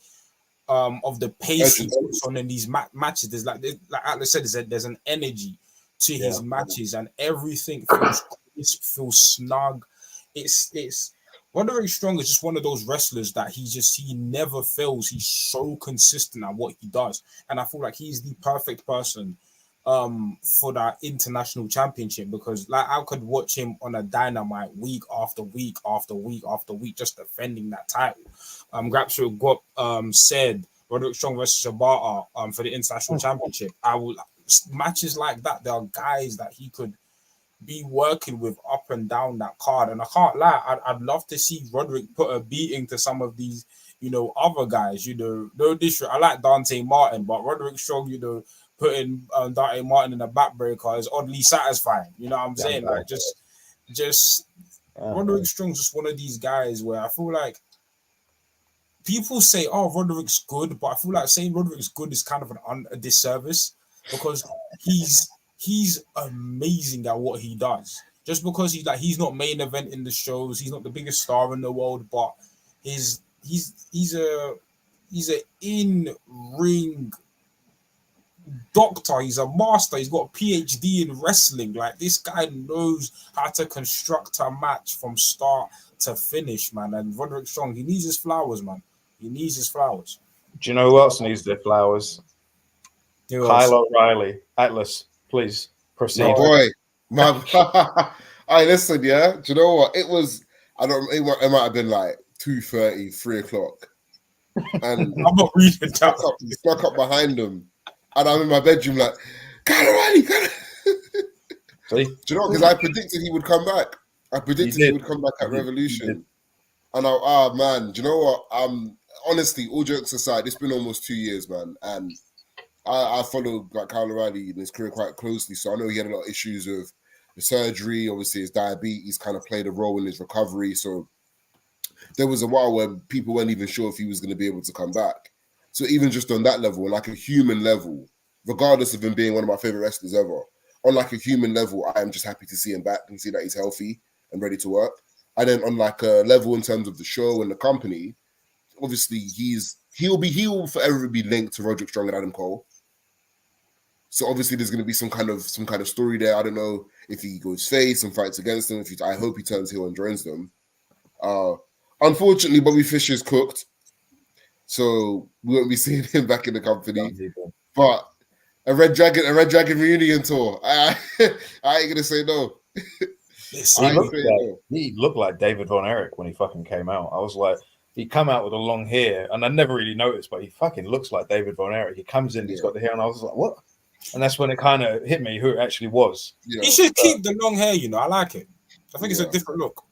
of the pace he puts on in these matches. There's like I said, there's an energy to his matches, and everything feels snug. It's Roderick Strong is just one of those wrestlers that he never fails. He's so consistent at what he does, and I feel like he's the perfect person for that international championship, because like I could watch him on a Dynamite week after week after week after week just defending that title. Graps said Roderick Strong versus Shibata for the international championship. I will matches like that. There are guys that he could be working with up and down that card, and I can't lie, I'd love to see Roderick put a beating to some of these, other guys. No disrespect, I like Dante Martin, but Roderick Strong, putting Dante Martin in a backbreaker is oddly satisfying. You know what I'm saying? Like just Roderick Strong's just one of these guys where I feel like people say, "Oh, Roderick's good," but I feel like saying Roderick's good is kind of a disservice, because he's amazing at what he does. Just because he's not main event in the shows, he's not the biggest star in the world, but he's a in-ring doctor. He's a master. He's got a PhD in wrestling. Like, this guy knows how to construct a match from start to finish, man. And Roderick Strong, he needs his flowers, man. He needs his flowers. Do you know who else needs their flowers? Kyle O'Reilly. Atlas, please proceed. My boy. Listen, yeah. Do you know what? It was, it might have been like 2:30, 3 o'clock. And I'm not reading that. Stuck up behind him. And I'm in my bedroom like, Kyle O'Reilly. Do you know what? Because I predicted he would come back. I predicted he would come back at Revolution. And man, do you know what? Honestly, all jokes aside, it's been almost 2 years, man. And I followed like Kyle O'Reilly in his career quite closely. So I know he had a lot of issues with the surgery. Obviously, his diabetes kind of played a role in his recovery. So there was a while where people weren't even sure if he was going to be able to come back. So even just on that level, like a human level, regardless of him being one of my favorite wrestlers ever, on like a human level, I am just happy to see him back and see that he's healthy and ready to work. And then on like a level in terms of the show and the company, obviously he will forever be linked to Roderick Strong and Adam Cole. So obviously there's going to be some kind of story there. I don't know if he goes face and fights against them. I hope he turns heel and joins them. Unfortunately, Bobby Fischer's cooked, so we won't be seeing him back in the company. But a Red Dragon reunion tour. I ain't gonna say no. He looked like David Von Erich when he fucking came out. I was like, he come out with a long hair, and I never really noticed, but he fucking looks like David Von Erich. He comes in, he's got the hair, and I was like, what? And that's when it kind of hit me who it actually was. He should keep the long hair, I like it. I think it's a different look.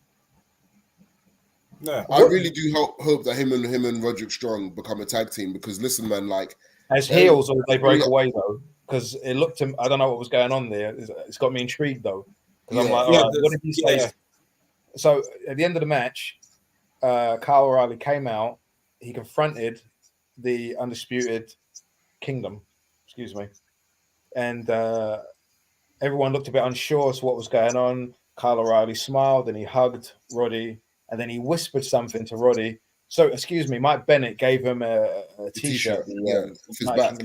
Yeah. I really do hope that him and Roderick Strong become a tag team, because listen, man, like as heels, or they break away though, because it looked to, I don't know what was going on there. It's got me intrigued though, because I'm like, what did he say? Yeah. So at the end of the match, Kyle O'Reilly came out. He confronted the Undisputed Kingdom, and everyone looked a bit unsure as to what was going on. Kyle O'Reilly smiled, and he hugged Roddy, and then he whispered something to Roddy. So, excuse me, Mike Bennett gave him a t-shirt, his back.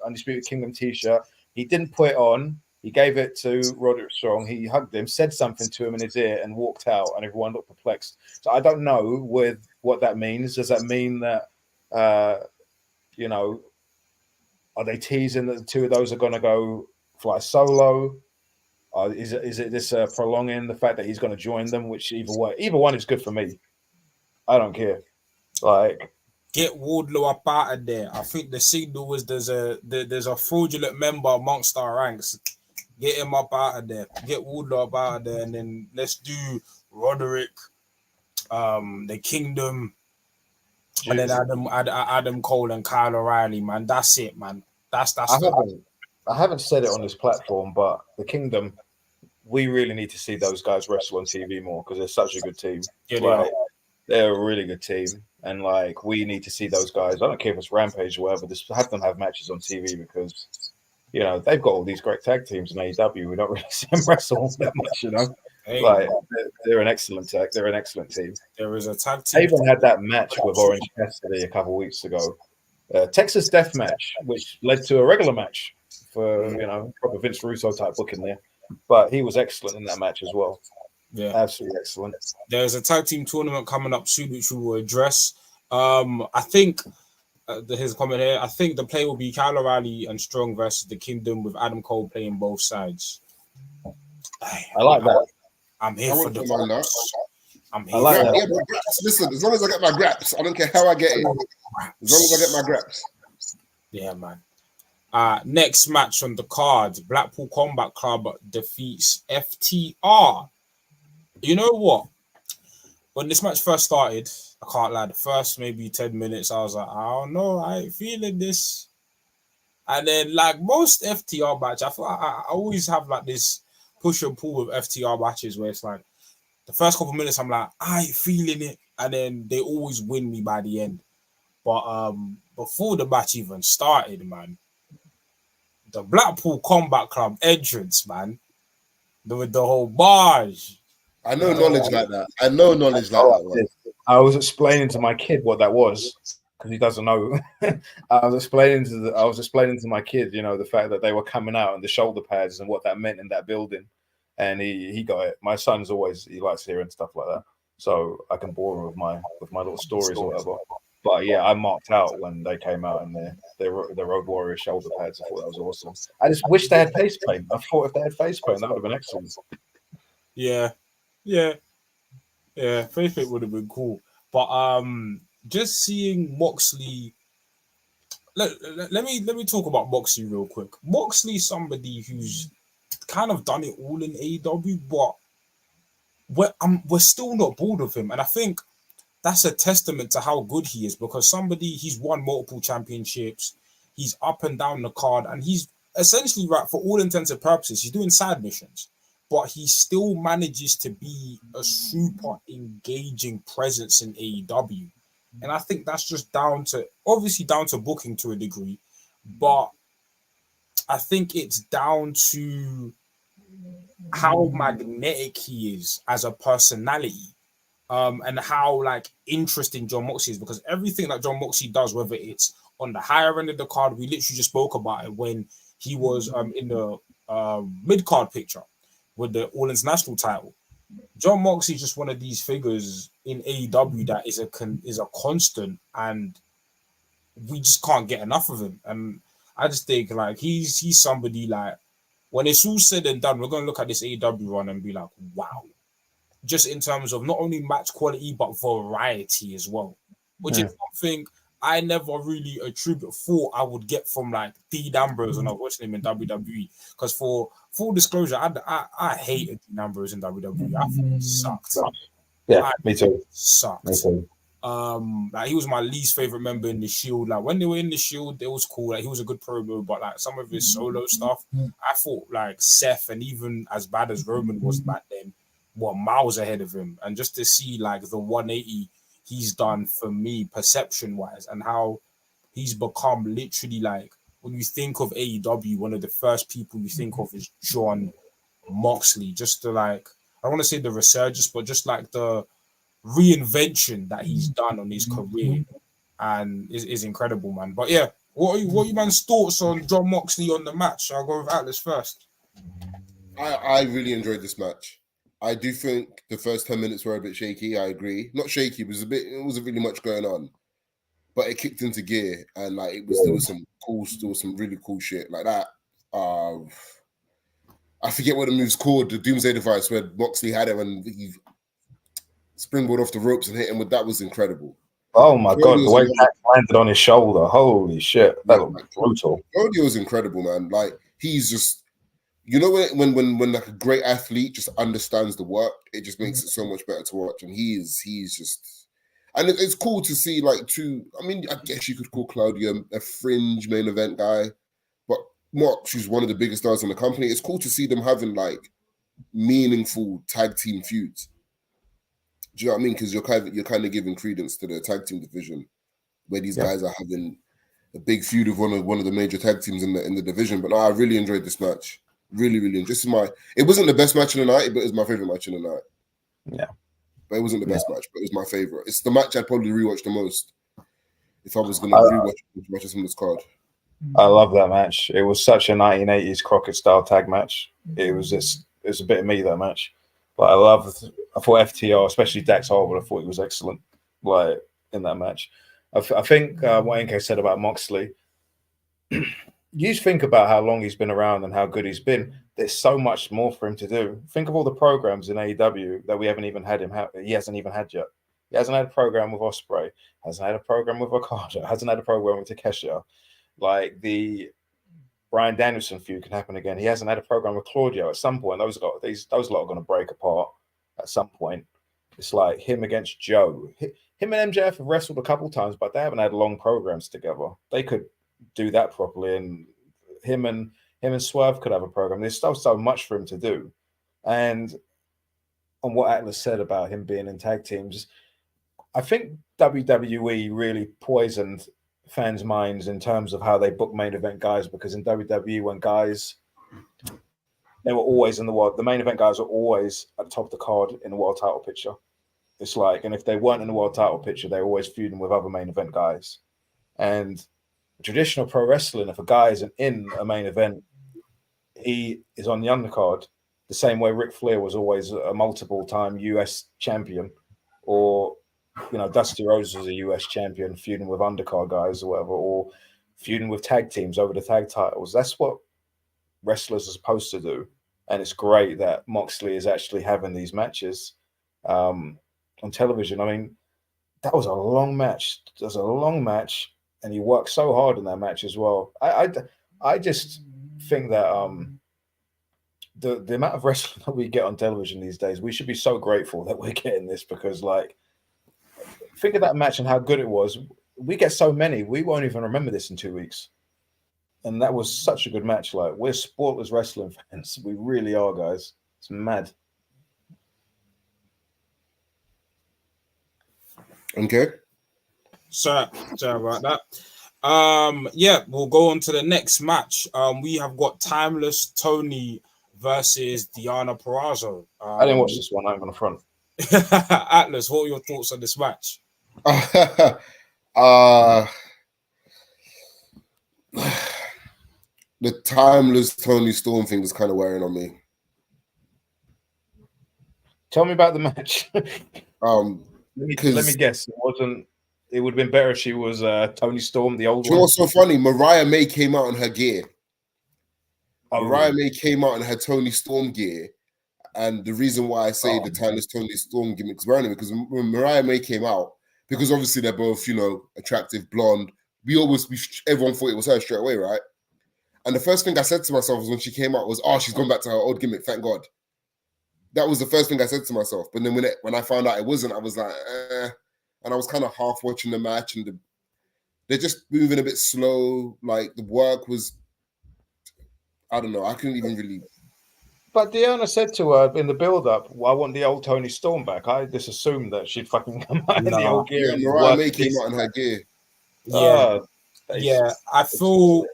Undisputed Kingdom t-shirt. He didn't put it on. He gave it to Roderick Strong. He hugged him, said something to him in his ear, and walked out. And everyone looked perplexed. So I don't know what that means. Does that mean that are they teasing that the two of those are going to go fly solo? Is it this prolonging the fact that he's going to join them? Which either one is good for me. I don't care. Like, get Wardlow up out of there. I think the signal was there's a fraudulent member amongst our ranks. Get him up out of there. Get Wardlow up out of there, and then let's do Roderick, the Kingdom, and then Adam Cole and Kyle O'Reilly. Man, that's it, man. That's. I haven't said it on this platform, but the Kingdom, we really need to see those guys wrestle on TV more, because they're such a good team. Yeah, they're a really good team, and like we need to see those guys. I don't care if it's Rampage or whatever. Just have them have matches on TV, because they've got all these great tag teams in AEW. We don't really see them wrestle that much, Hey, like they're an excellent tag. They're an excellent team. There is a tag team. They even had that match with Orange Cassidy a couple of weeks ago, Texas Death Match, which led to a regular match for proper Vince Russo type booking there. But he was excellent in that match as well. Yeah, absolutely excellent. There's a tag team tournament coming up soon, which we will address. I think here's a comment here. I think the play will be Kyle O'Reilly and Strong versus the Kingdom, with Adam Cole playing both sides. I like that. I'm here for the Graps. I'm here. I like that. Yeah, listen, as long as I get my Graps, I don't care how I get it. As long as I get my Graps. Yeah, man. Next match on the card, Blackpool Combat Club defeats FTR. You know what? When this match first started, I can't lie, the first maybe 10 minutes, I was like, I don't know, I ain't feeling this. And then, like most FTR match, I always have like this push and pull with FTR matches where it's like, the first couple minutes, I'm like, I ain't feeling it. And then they always win me by the end. But before the match even started, man, the Blackpool Combat Club entrance, man, with the whole barge. I know knowledge like that. I know knowledge like that one. I was explaining to my kid what that was, because he doesn't know. I was explaining to my kid, the fact that they were coming out and the shoulder pads and what that meant in that building, and he got it. My son's he likes hearing stuff like that, so I can bore him with my little stories or whatever. But yeah, I marked out when they came out in their Road Warrior shoulder pads. I thought that was awesome. I just wish they had face paint. I thought if they had face paint, that would have been excellent. Yeah. Face paint would have been cool. But just seeing Moxley. Let me talk about Moxley real quick. Moxley's somebody who's kind of done it all in AEW, but we're still not bored of him, and I think that's a testament to how good he is, because he's won multiple championships, he's up and down the card, and he's essentially, right, for all intents and purposes, he's doing side missions, but he still manages to be a super engaging presence in AEW. And I think that's just down to booking to a degree, but I think it's down to how magnetic he is as a personality. And how interesting John Moxley is, because everything that John Moxley does, whether it's on the higher end of the card, we literally just spoke about it when he was in the mid card picture with the All International title. John Moxley is just one of these figures in AEW that is a constant, and we just can't get enough of him. And I just think like he's somebody like when it's all said and done, we're gonna look at this AEW run and be like, wow. Just in terms of not only match quality but variety as well, which is something I never really thought I would get from like Dean Ambrose when I was watching him in WWE. Because for full disclosure, I hated Dean Ambrose in WWE. I thought he sucked. Yeah, me too. Sucked. Me too. Like he was my least favorite member in the Shield. Like when they were in the Shield, it was cool. Like he was a good promo, but like some of his solo stuff, I thought like Seth and even as bad as Roman was back then, were miles ahead of him. And just to see like the 180 he's done for me perception wise and how he's become literally like when you think of AEW, one of the first people you think of is John Moxley. Just to like, I don't want to say the resurgence, but just like the reinvention that he's done on his career and is incredible, man. But yeah, what are you man's thoughts on John Moxley on the match? I'll go with Atlas first. I really enjoyed this match. I do think the first 10 minutes were a bit shaky. I agree. Not shaky, it wasn't really much going on. But it kicked into gear and like there was some really cool shit like that. I forget what the move's called, the Doomsday Device, where Moxley had him and he springboard off the ropes and hit him with that was incredible. Oh my god, the way that landed on his shoulder, holy shit, that was brutal. Cody was incredible, man. Like he's just, you know, when like a great athlete just understands the work, it just makes it so much better to watch. And he's just, and it's cool to see like I mean, I guess you could call Claudio a fringe main event guy, but Mox, who's one of the biggest stars in the company, it's cool to see them having like meaningful tag team feuds. Do you know what I mean? Because you're kind of giving credence to the tag team division, where these guys are having a big feud with one of the major tag teams in the division. But no, I really enjoyed this match. Really, really. It wasn't the best match in the night, but it was my favorite match in the night. Yeah. But it wasn't the best match, but it was my favorite. It's the match I'd probably rewatch the most if I was going to rewatch matches from this card. I love that match. It was such a 1980s Crockett style tag match. It was a bit of me, that match. But I thought FTR, especially Dax Harwood, I thought he was excellent like in that match. I think what NK said about Moxley, you think about how long he's been around and how good he's been. There's so much more for him to do. Think of all the programs in AEW that we haven't even had him. He hasn't even had yet. He hasn't had a program with Ospreay. Hasn't had a program with Okada. Hasn't had a program with Takeshita. Like the Bryan Danielson feud can happen again. He hasn't had a program with Claudio. At some point, those lot are going to break apart. At some point, it's like him against Joe. Him and MJF have wrestled a couple times, but they haven't had long programs together. They could do that properly, and him and Swerve could have a program. There's still so much for him to do. And on what Atlas said about him being in tag teams, I think WWE really poisoned fans' minds in terms of how they book main event guys, because in WWE, when guys, they were always in the main event guys were always at the top of the card in the world title picture. It's like, and if they weren't in the world title picture, they were always feuding with other main event guys. And traditional pro wrestling, if a guy isn't in a main event, he is on the undercard, the same way Ric Flair was always a multiple-time US champion, or Dusty Rhodes was a US champion feuding with undercard guys or whatever, or feuding with tag teams over the tag titles. That's what wrestlers are supposed to do. And it's great that Moxley is actually having these matches on television. I mean, that was a long match. It was a long match, and he worked so hard in that match as well. I just think that the amount of wrestling that we get on television these days, we should be so grateful that we're getting this, because like, think of that match and how good it was. We get so many, we won't even remember this in 2 weeks. And that was such a good match. Like, we're sportless wrestling fans. We really are, guys. It's mad. Okay. Sorry about that. Yeah, we'll go on to the next match. We have got Timeless Tony versus Diana Purrazzo. I didn't watch this one. I'm on the front. Atlas, what are your thoughts on this match? The timeless Tony Storm thing is kind of wearing on me. Tell me about the match. Let me guess. It would have been better if she was Tony Storm, the old one. You know what's so funny? Mariah May came out in her gear. Mariah May came out in her Tony Storm gear. And the reason why I say the timeless Tony Storm gimmick's wearing it, because when Mariah May came out, because obviously they're both, attractive, blonde, everyone thought it was her straight away, right? And the first thing I said to myself was when she came out was, she's gone back to her old gimmick, thank God. That was the first thing I said to myself. But then when I found out it wasn't, I was like, And I was kind of half watching the match, and they're just moving a bit slow. Like, the work was, I don't know, I couldn't even really... But Deanna said to her in the build-up, I want the old Tony Storm back. I just assumed that she'd fucking come out in the old gear. Yeah, Mariah May came out in her gear. I feel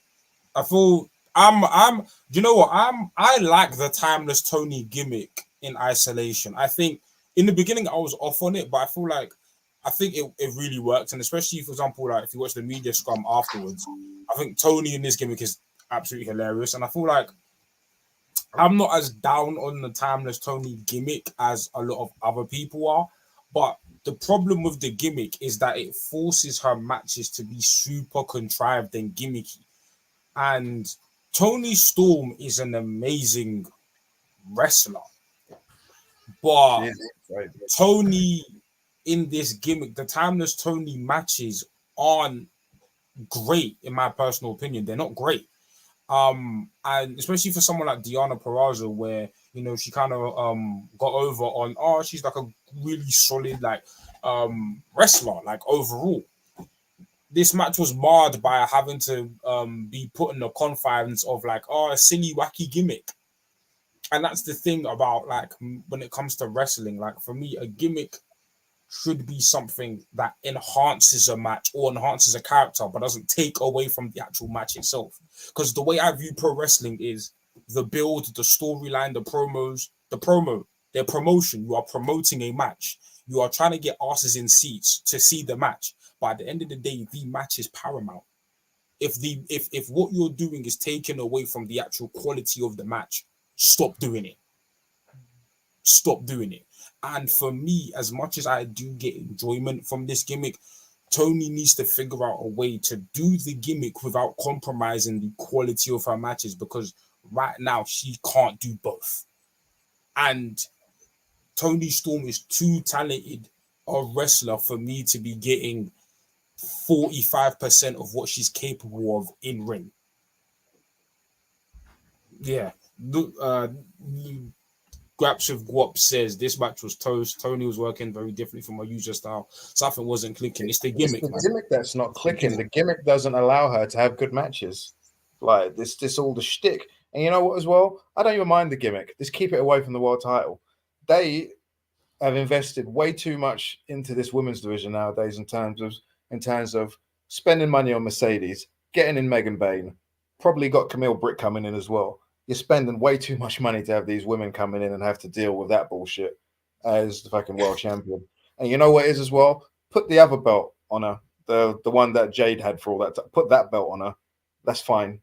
you know what? I like the timeless Tony gimmick in isolation. I think in the beginning I was off on it, but I think it really works. And especially, for example, like if you watch the media scrum afterwards, I think Tony in this gimmick is absolutely hilarious. And I feel like I'm not as down on the timeless Tony gimmick as a lot of other people are. But the problem with the gimmick is that it forces her matches to be super contrived and gimmicky. And Tony Storm is an amazing wrestler. But Tony in this gimmick, the timeless Tony matches aren't great, in my personal opinion. They're not great. And especially for someone like Deonna Purrazzo, where she kind of got over on she's like a really solid wrestler, like overall. This match was marred by having to be put in the confines of a silly wacky gimmick. And that's the thing about when it comes to wrestling, for me, a gimmick should be something that enhances a match or enhances a character, but doesn't take away from the actual match itself. Because the way I view pro wrestling is the build, the storyline, the promos, their promotion. You are promoting a match. You are trying to get asses in seats to see the match. But at the end of the day, the match is paramount. If what you're doing is taken away from the actual quality of the match, stop doing it. Stop doing it. And for me, as much as I do get enjoyment from this gimmick, Tony needs to figure out a way to do the gimmick without compromising the quality of her matches, because right now she can't do both. And Tony Storm is too talented a wrestler for me to be getting 45% of what she's capable of in ring. Yeah. Graps of Guap says this match was toast. Tony was working very differently from her usual style. Something wasn't clicking. It's the gimmick. It's the gimmick that's not clicking. The gimmick doesn't allow her to have good matches. Like this all the shtick. And you know what as well? I don't even mind the gimmick. Just keep it away from the world title. They have invested way too much into this women's division nowadays in terms of spending money on Mercedes, getting in Megan Bain, probably got Camille Britt coming in as well. You're spending way too much money to have these women coming in and have to deal with that bullshit as the fucking world champion. And you know what it is as well? Put the other belt on her, the one that Jade had for all that time. Put that belt on her. That's fine.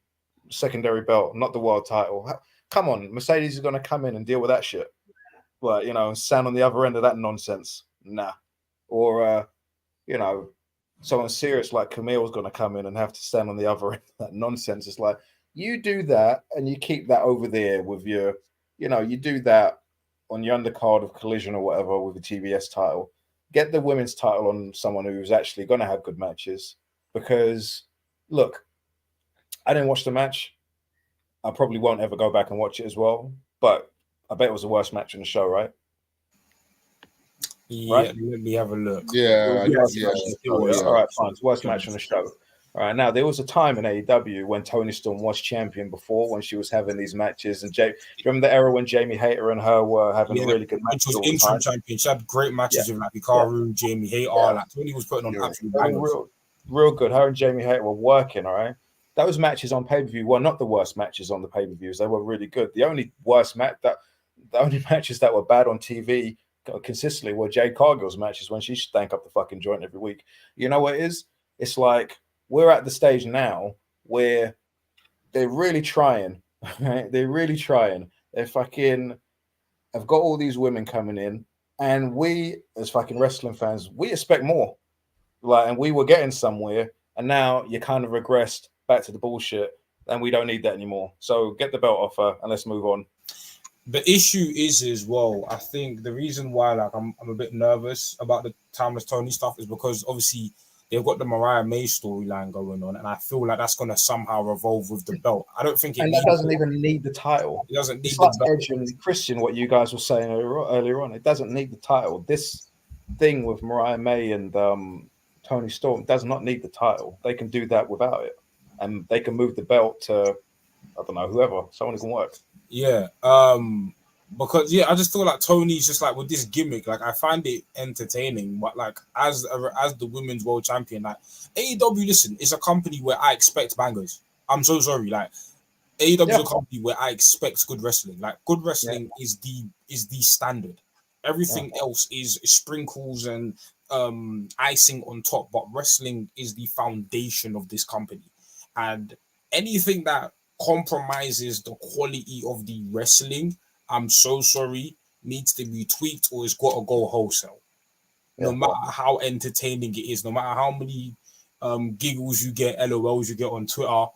Secondary belt, not the world title. Come on, Mercedes is going to come in and deal with that shit. But, stand on the other end of that nonsense. Nah. Or, someone serious like Camille's going to come in and have to stand on the other end of that nonsense. It's like, you do that and you keep that over there with your, you do that on your undercard of Collision or whatever with the TBS title. Get the women's title on someone who's actually going to have good matches. Because, look, I didn't watch the match. I probably won't ever go back and watch it as well. But I bet it was the worst match in the show, right? Yeah, right? Let me have a look. Yeah. All right, fine. It's the worst match on the show. All right, now there was a time in AEW when Toni Storm was champion before, when she was having these matches. And do you remember the era when Jamie Hayter and her were having really good matches? She was interim champion. She had great matches with Hikaru, Jamie Hayter. Toni was putting on absolute bangers. Real good. Her and Jamie Hayter were working, all right? Those matches on pay-per-view were not the worst matches on the pay-per-views. They were really good. The only matches that were bad on TV consistently were Jade Cargill's matches when she stank up the fucking joint every week. You know what it is? It's like, we're at the stage now where they're really trying. Right? They're really trying. They're fucking. I've got all these women coming in, and we, as fucking wrestling fans, we expect more. Like, and we were getting somewhere, and now you kind of regressed back to the bullshit, and we don't need that anymore. So get the belt off her, and let's move on. The issue is as well, I think the reason why like I'm a bit nervous about the Timeless Tony stuff is because obviously they've got the Mariah May storyline going on, and I feel like that's going to somehow revolve with the belt. I don't think that doesn't even need the title. It doesn't need it's the like belt. Edge and Christian, what you guys were saying earlier on. It doesn't need the title. This thing with Mariah May and Tony Storm does not need the title. They can do that without it, and they can move the belt to, I don't know, whoever, someone who can work. Yeah, because I just feel like Tony's just like with this gimmick. Like I find it entertaining, but like as the women's world champion, like AEW, listen, it's a company where I expect bangers. I'm so sorry, like AEW is a company where I expect good wrestling. Like good wrestling is the standard. Everything else is sprinkles and icing on top, but wrestling is the foundation of this company, and anything that compromises the quality of the wrestling, I'm so sorry, needs to be tweaked or it's got to go wholesale. No matter how entertaining it is, no matter how many giggles you get, LOLs you get on Twitter,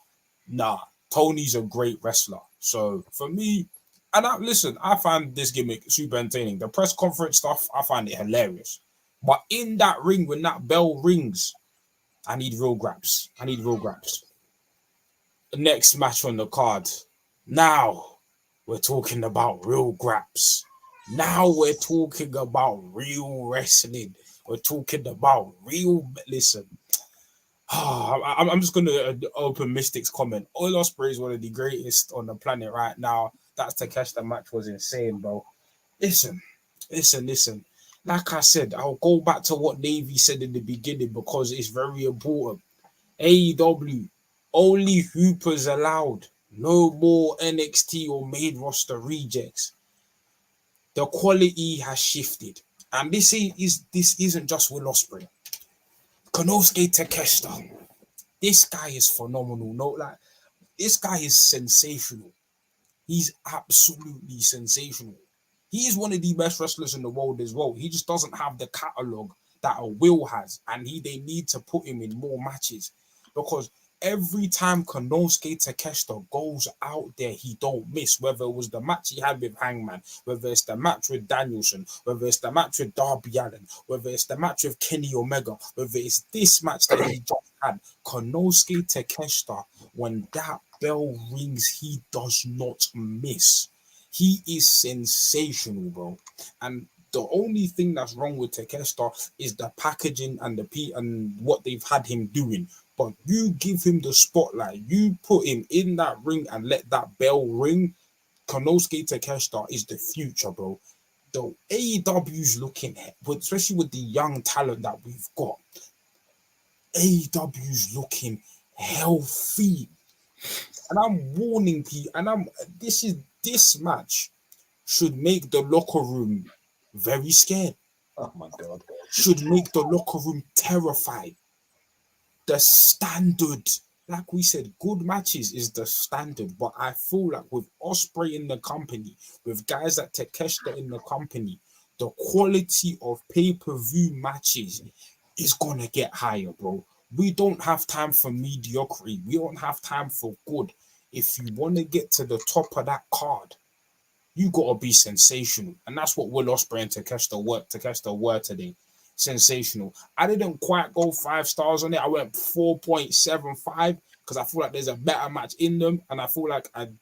nah, Tony's a great wrestler. So for me, and I find this gimmick super entertaining. The press conference stuff, I find it hilarious. But in that ring, when that bell rings, I need real Graps. The next match on the card. Now we're talking about real Graps. Now we're talking about real wrestling. We're talking about real. Listen, I'm just gonna open Mystic's comment. Oil Ospreay is one of the greatest on the planet right now. That Takeshita match was insane, bro. Listen. Like I said, I'll go back to what Navy said in the beginning because it's very important. AEW, only hoopers allowed. No more NXT or main roster rejects. The quality has shifted. And this isn't just Will Ospreay. Konosuke Takeshita. This guy is phenomenal. No, like this guy is sensational. He's absolutely sensational. He is one of the best wrestlers in the world as well. He just doesn't have the catalog that a Will has, and they need to put him in more matches because every time Konosuke Takeshita goes out there, he don't miss. Whether it was the match he had with Hangman, whether it's the match with Danielson, whether it's the match with Darby Allin, whether it's the match with Kenny Omega, whether it's this match that he just had, Konosuke Takeshita, when that bell rings, he does not miss. He is sensational, bro. And the only thing that's wrong with Takeshita is the packaging and and what they've had him doing. But you give him the spotlight, you put him in that ring and let that bell ring. Konosuke Takeshita is the future, bro. The AEW's looking, especially with the young talent that we've got, AEW's looking healthy. And I'm warning people, and this match should make the locker room very scared. Oh my God. Should make the locker room terrified. The standard, like we said, good matches is the standard. But I feel like with Ospreay in the company, with guys like Takeshita in the company, the quality of pay-per-view matches is going to get higher, bro. We don't have time for mediocrity. We don't have time for good. If you want to get to the top of that card, you got to be sensational. And that's what Will Ospreay and Takeshita were today. Sensational. I didn't quite go 5 stars on it. I went 4.75 because I feel like there's a better match in them. And I feel like it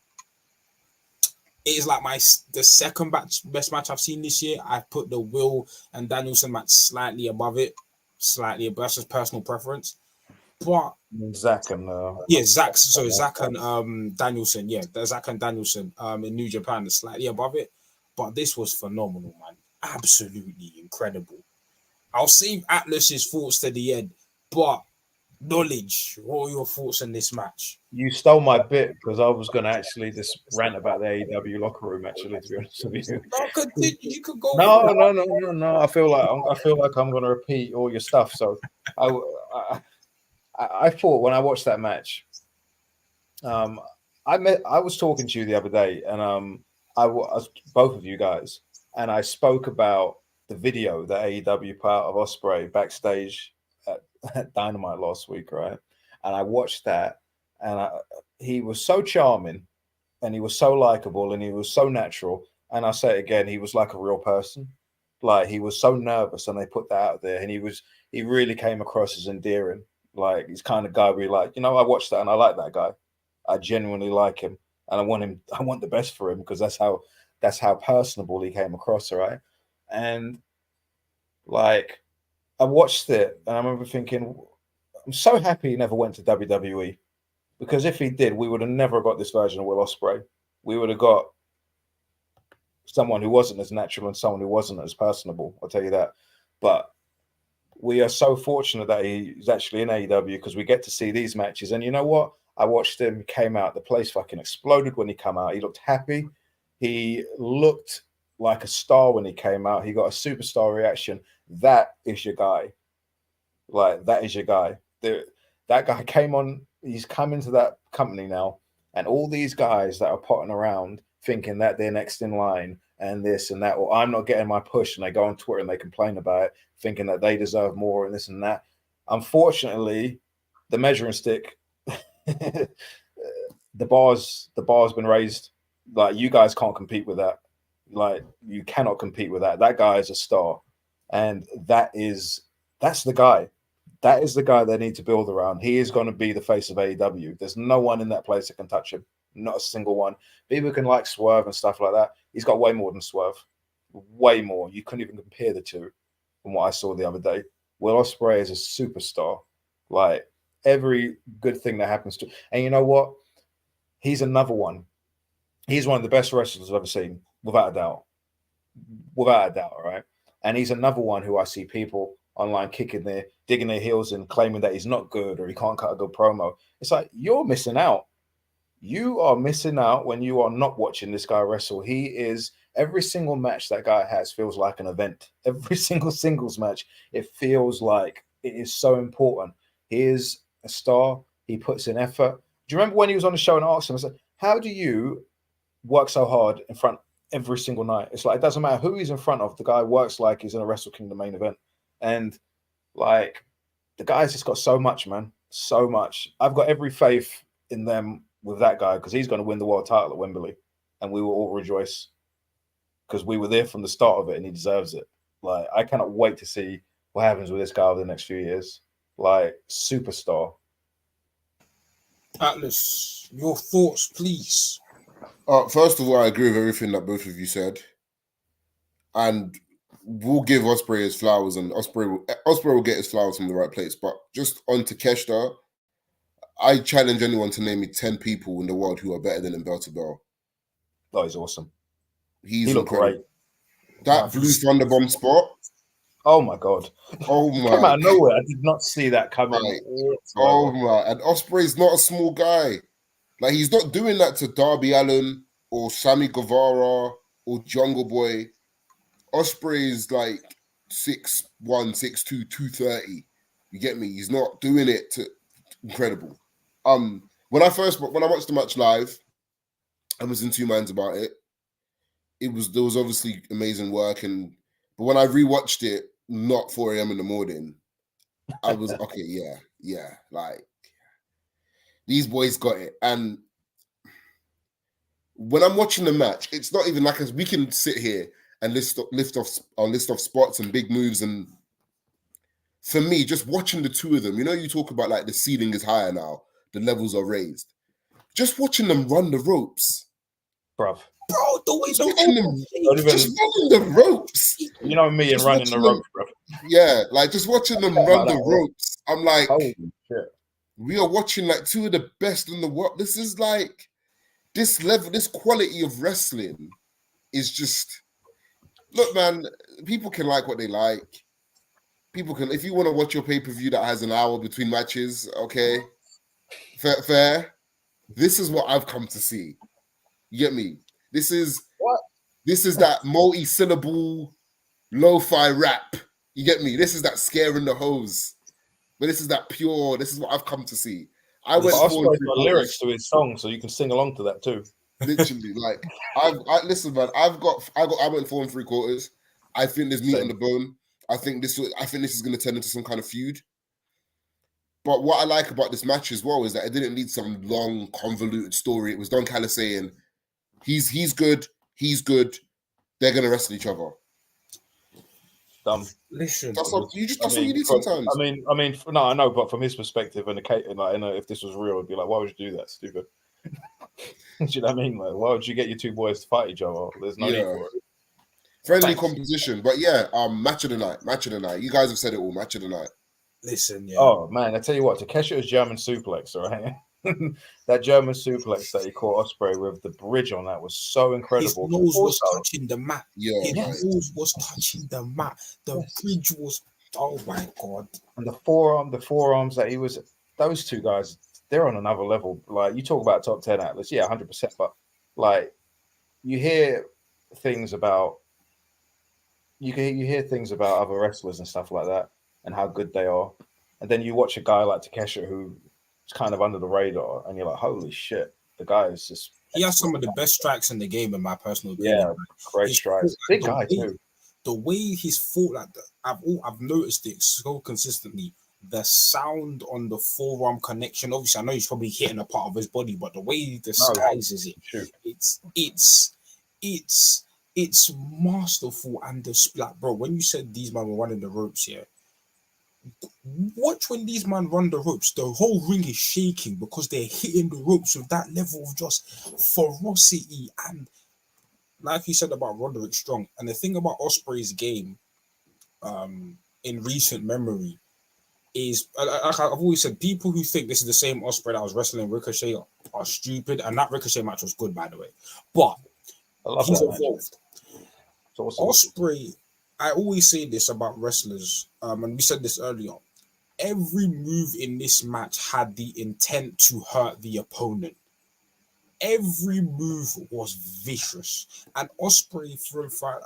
is like the second best match I've seen this year. I put the Will and Danielson match slightly above it. That's just personal preference. But Zach and Zach and Danielson, the Zach and Danielson in New Japan is slightly above it. But this was phenomenal, man. Absolutely incredible. I'll save Atlas's thoughts to the end, but knowledge, what are your thoughts on this match? You stole my bit because I was going to actually just rant about the AEW locker room. Actually, to be honest with you, no, continue. You could go. No. I feel like I'm going to repeat all your stuff. So I thought when I watched that match, I was talking to you the other day, and I was both of you guys, and I spoke about the video that AEW put out of Ospreay backstage at Dynamite last week, right? And I watched that, and he was so charming, and he was so likable, and he was so natural. And I say it again, he was like a real person. Like, he was so nervous, and they put that out there, and he really came across as endearing. Like, he's kind of guy where you're like, you know, I watched that and I like that guy. I genuinely like him, and I want the best for him, because that's how personable he came across, right? And like, I watched it and I remember thinking, I'm so happy he never went to WWE, because if he did, we would have never got this version of Will Ospreay. We would have got someone who wasn't as natural and someone who wasn't as personable. I'll tell you that. But we are so fortunate that he's actually in AEW, because we get to see these matches. And you know what? I watched him, he came out, the place fucking exploded when he came out. He looked happy. He looked like a star when he came out. He got a superstar reaction. That is your guy. Like, that is your guy. That guy came on, he's come into that company now, and all these guys that are potting around thinking that they're next in line and this and that, or I'm not getting my push, and they go on Twitter and they complain about it, thinking that they deserve more and this and that. Unfortunately, the measuring stick, the bar's been raised. Like, you guys can't compete with that. Like, you cannot compete with that. That guy is a star, and that's the guy. That is the guy they need to build around. He is going to be the face of AEW. There's no one in that place that can touch him. Not a single one. People can like Swerve and stuff like that. He's got way more than Swerve. Way more. You couldn't even compare the two from what I saw the other day. Will Ospreay is a superstar. Like, every good thing that happens to, and you know what? He's another one. He's one of the best wrestlers I've ever seen, without a doubt. Without a doubt, right? And he's another one who I see people online digging their heels and claiming that he's not good or he can't cut a good promo. It's like, you're missing out. You are missing out when you are not watching this guy wrestle. He is, every single match that guy has feels like an event. Every single singles match, it feels like it is so important. He is a star. He puts in effort. Do you remember when he was on the show and I asked him, I said, how do you work so hard in front every single night? It's like, it doesn't matter who he's in front of. The guy works like he's in a Wrestle Kingdom main event. And like, the guy's just got so much, man. So much. I've got every faith in them with that guy, because he's going to win the world title at Wembley, and we will all rejoice, because we were there from the start of it, and he deserves it. Like, I cannot wait to see what happens with this guy over the next few years. Like, superstar. Atlas, your thoughts, please. First of all, I agree with everything that both of you said, and we'll give Ospreay his flowers, and Ospreay will get his flowers from the right place. But just on Takeshita, I challenge anyone to name me 10 people in the world who are better than him bell to bell. Oh, he's awesome. He looked great. That blue Thunderbomb spot. Oh my god! Oh my! Came out of nowhere. I did not see that coming. Right. Oh my! And Ospreay's not a small guy. Like, he's not doing that to Darby Allin or Sammy Guevara or Jungle Boy. Ospreay's like 6'1", 6'2", 230. You get me? He's not doing it to incredible. When I watched the match live, I was in two minds about it. There was obviously amazing work, but when I rewatched it, not 4 a.m. in the morning, I was okay, yeah, like, these boys got it. And when I'm watching the match, it's not even like we can sit here and list off spots and big moves, and for me, just watching the two of them, you talk about like the ceiling is higher now, the levels are raised. Just watching them run the ropes, bro, the way just running the ropes. You know me and running the ropes, bro. Yeah, like, just watching them run the ropes. I'm like, holy shit. We are watching like two of the best in the world. This is like, this level, this quality of wrestling is just, look, man, people can like what they like. People can, if you want to watch your pay-per-view that has an hour between matches, okay, fair. This is what I've come to see. You get me? This is that multi-syllable lo-fi rap. You get me? This is that scaring the hose. But this is that pure, this is what I've come to see. I went forward got lyrics to his song, so you can sing along to that too. Literally, like listen, man. I went 4 3/4. I think there's meat on the bone. I think this is going to turn into some kind of feud. But what I like about this match as well is that it didn't need some long, convoluted story. It was Don Callis saying, "He's good. They're going to wrestle each other." Listen, that's what you need sometimes. No, I know, but from his perspective, and if this was real, it'd be like, why would you do that, stupid? Do you know what I mean? Like, why would you get your two boys to fight each other? There's no need for it. Friendly composition, but match of the night. You guys have said it all. Match of the night. Listen, Oh man, I tell you what, Takeshi's German suplex, right? That German suplex that he caught Ospreay with, the bridge on that was so incredible. His nose was touching the mat. His nose was touching the mat. The bridge was, oh my god. And the forearms that he was, those two guys, they're on another level. Like, you talk about top 10 Atlas, 100%. But like, you hear things about other wrestlers and stuff like that, and how good they are, and then you watch a guy like Takeshi who's kind of under the radar, and you're like, holy shit, the guy is just. He has some of the best strikes in the game, in my personal opinion. Yeah, great strikes. Big guy too. The way he's fought, like I've noticed it so consistently. The sound on the forearm connection. Obviously, I know he's probably hitting a part of his body, but the way he disguises it's masterful. And the like, bro, when you said these men were running the ropes, watch when these men run the ropes. The whole ring is shaking because they're hitting the ropes with that level of just ferocity. And like you said about Roderick Strong, and the thing about Ospreay's game, in recent memory, is like I've always said, people who think this is the same Ospreay that was wrestling Ricochet are stupid. And that Ricochet match was good, by the way, but he's evolved. Ospreay, I always say this about wrestlers, and we said this earlier. Every move in this match had the intent to hurt the opponent. Every move was vicious, and Ospreay,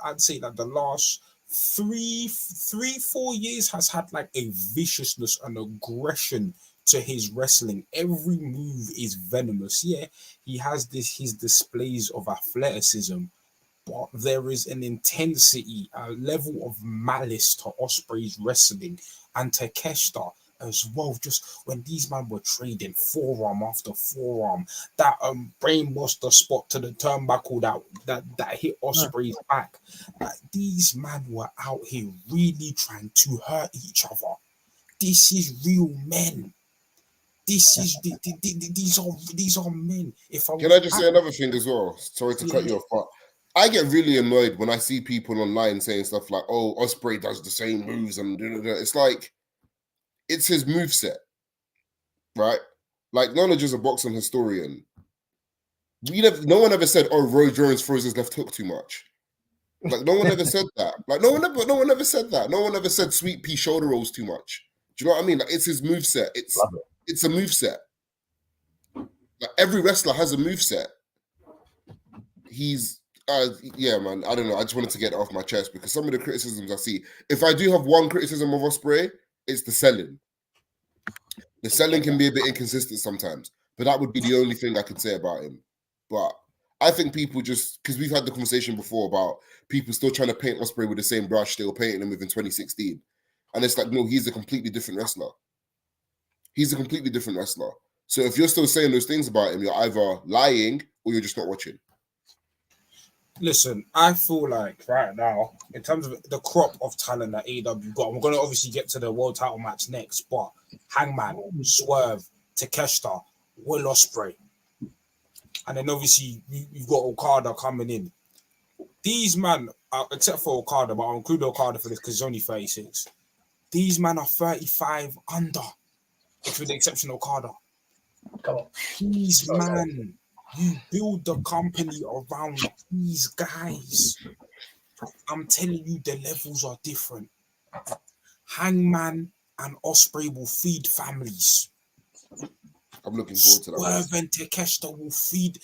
I'd say that the last 3-4 years has had like a viciousness and aggression to his wrestling. Every move is venomous. Yeah, he has his displays of athleticism, but there is an intensity, a level of malice to Ospreay's wrestling, and Takeshita as well. Just when these men were trading forearm after forearm, that brainbuster spot to the turnbuckle that hit Ospreay's back. These men were out here really trying to hurt each other. This is real men. These are men. Can I just say another thing as well? Sorry to cut you off, but I get really annoyed when I see people online saying stuff like, "Oh, Ospreay does the same moves," and it's like, it's his moveset, right? Like, Knowledge is a boxing historian. No one ever said, "Oh, Roy Jones throws his left hook too much." Like, no one ever said that. Like, no one ever said that. No one ever said Sweet Pea shoulder rolls too much. Do you know what I mean? Like, it's his moveset. It's a moveset. Like, every wrestler has a moveset. He's man, I don't know. I just wanted to get it off my chest because some of the criticisms I see, if I do have one criticism of Ospreay, it's the selling. The selling can be a bit inconsistent sometimes, but that would be the only thing I could say about him. But I think people just, because we've had the conversation before about people still trying to paint Ospreay with the same brush they were painting him with in 2016. And it's like, no, he's a completely different wrestler. He's a completely different wrestler. So if you're still saying those things about him, you're either lying or you're just not watching. Listen, I feel like right now, in terms of the crop of talent that AEW got, we're going to obviously get to the world title match next, but Hangman, Swerve, Takeshita, Will Ospreay, and then obviously you've got Okada coming in. These men, except for Okada, but I'll include Okada for this because he's only 36. These men are 35 under, with the exception of Okada. Come on. These men, you build the company around these guys. I'm telling you, the levels are different. Hangman and Ospreay will feed families. I'm looking forward to that. Swerve and Takeshita will feed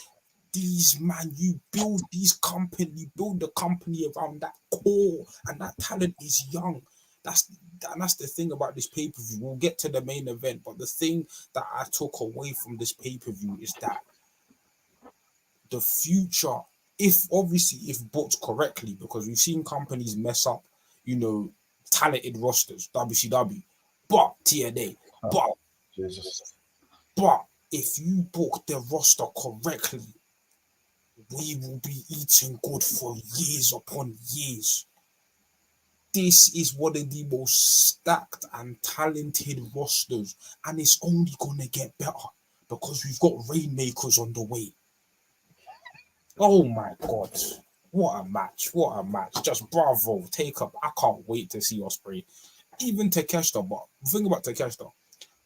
these man. You build the company around that core, and that talent is young. That's the thing about this pay-per-view. We'll get to the main event, but the thing that I took away from this pay-per-view is that the future, if booked correctly, because we've seen companies mess up, talented rosters, WCW, but TNA, but Jesus. But if you book the roster correctly, we will be eating good for years upon years. This is one of the most stacked and talented rosters, and it's only gonna get better because we've got Rainmakers on the way. Oh my god. What a match. What a match. Just bravo. Take up. I can't wait to see Ospreay. Even Takeshita, but the thing about Takeshita,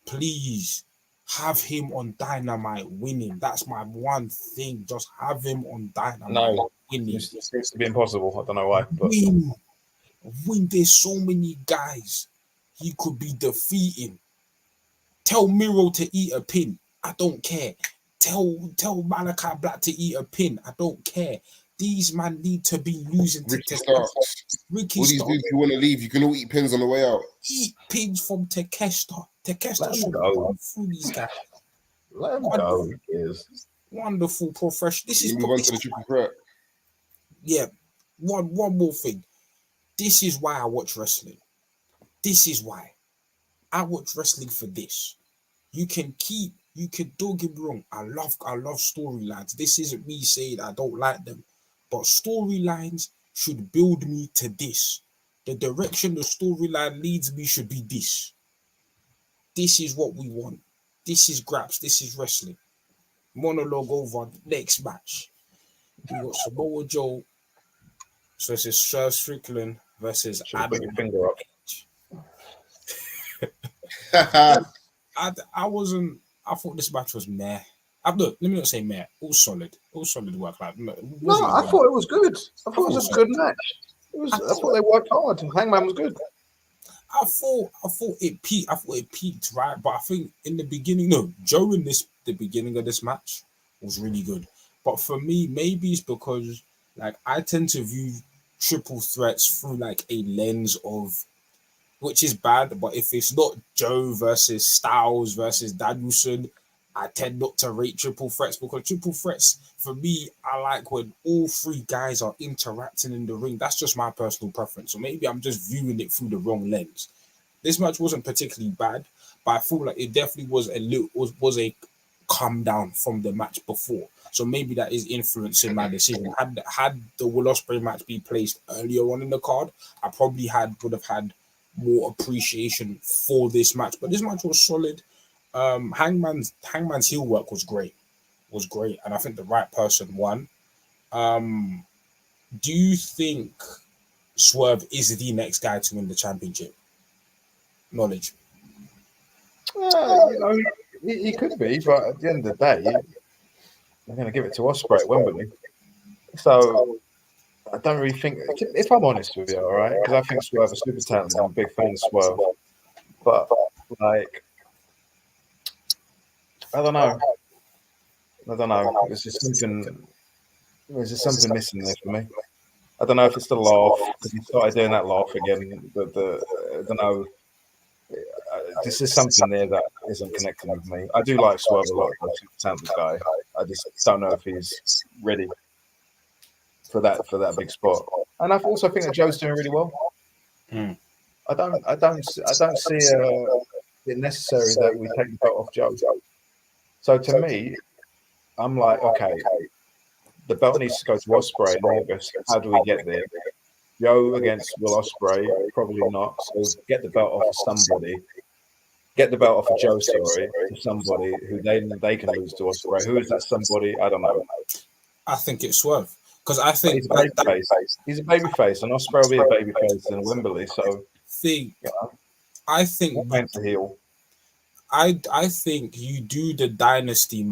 please have him on Dynamite winning. That's my one thing. Just have him on Dynamite winning. It seems to be impossible. I don't know why. But... Win. There's so many guys he could be defeating. Tell Miro to eat a pin. I don't care. Tell Malachi Black to eat a pin. I don't care. These men need to be losing to Ricky Starks. Ricky What do you do if you want to leave? You can all eat pins on the way out. Eat pins from Takeshita. Takeshita should go through these guys. Let him go. Wonderful professional. This is move on to the triple threat. Yeah. One more thing. This is why I watch wrestling. This is why I watch wrestling for this. You can don't get me wrong. I love storylines. This isn't me saying I don't like them, but storylines should build me to this. The direction the storyline leads me should be this. This is what we want. This is Graps. This is wrestling. Monologue over. Next match. We got Samoa Joe. So this is Sir Strickland versus Adam. Put your finger up. I thought this match was meh. Look, let me not say meh. All solid work. I thought it was good. I thought it was a good match. I thought they worked hard. Hangman was good. I thought it peaked, right? But I think in the beginning, Joe in the beginning of this match was really good. But for me, maybe it's because I tend to view triple threats through a lens of, which is bad, but if it's not Joe versus Styles versus Danielson, I tend not to rate triple threats, because triple threats, for me, I like when all three guys are interacting in the ring. That's just my personal preference. So maybe I'm just viewing it through the wrong lens. This match wasn't particularly bad, but I feel like it definitely was a come down from the match before. So maybe that is influencing my decision. Had the Will Ospreay match be placed earlier on in the card, I probably would have had more appreciation for this match. But this match was solid. Hangman's heel work was great, and I think the right person won. Do you think Swerve is the next guy to win the championship? Knowledge. He could be, but at the end of the day, they're going to give it to Ospreay at Wembley. So I don't really think, if I'm honest with you, all right, because I think Swerve is super talented. I'm a big fan of Swerve, but I don't know. There's just something missing there for me. I don't know if it's the laugh, because he started doing that laugh again. I don't know. This is something there that isn't connecting with me. I do like Swerve a lot. I'm a super talented guy. I just don't know if he's ready for that big spot. And I also think that Joe's doing really well. I don't see it necessary that we take the belt off Joe. So to me, I'm like, okay, the belt needs to go to Ospreay in August. How do we get there? Joe against Will Ospreay, probably not. So get the belt off of somebody. Get the belt off of Joe, to somebody who they can lose to Ospreay. Who is that somebody? I don't know. I think it's Swerve. Because I think he's a babyface, and Ospreay will be a babyface in Wembley. So I think heel. I think you do the dynasty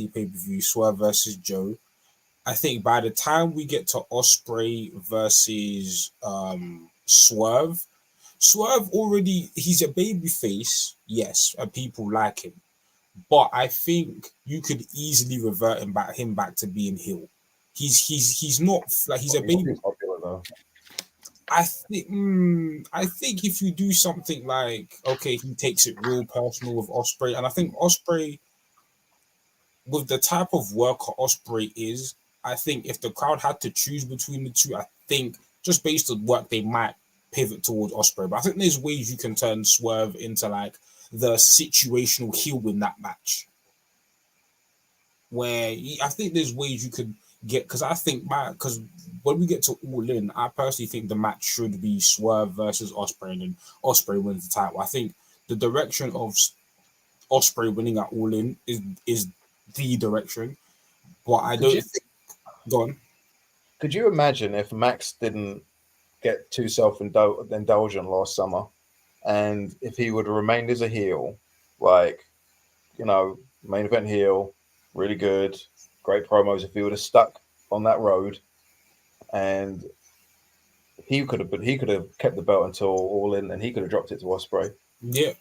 pay-per-view, Swerve versus Joe. I think by the time we get to Ospreay versus Swerve already, he's a babyface, yes, and people like him. But I think you could easily revert him back to being heel. He's not he's a baby. I think if you do something like, okay, he takes it real personal with Osprey, and I think Osprey, with the type of worker Osprey is, I think if the crowd had to choose between the two, I think just based on work, they might pivot towards Osprey. But I think there's ways you can turn Swerve into like the situational heel in that match. I think there's ways you could get, because I think because when we get to All In, I personally think the match should be Swerve versus Osprey, and then Osprey wins the title. I think the direction of Osprey winning at All In is the direction, but I don't think. Go on. Could you imagine if Max didn't get too self-indulgent last summer, and if he would have remained as a heel, like, you know, main event heel, really good, great promos, if he would have stuck on that road, and he could have kept the belt until All In, and he could have dropped it to Osprey. Yeah,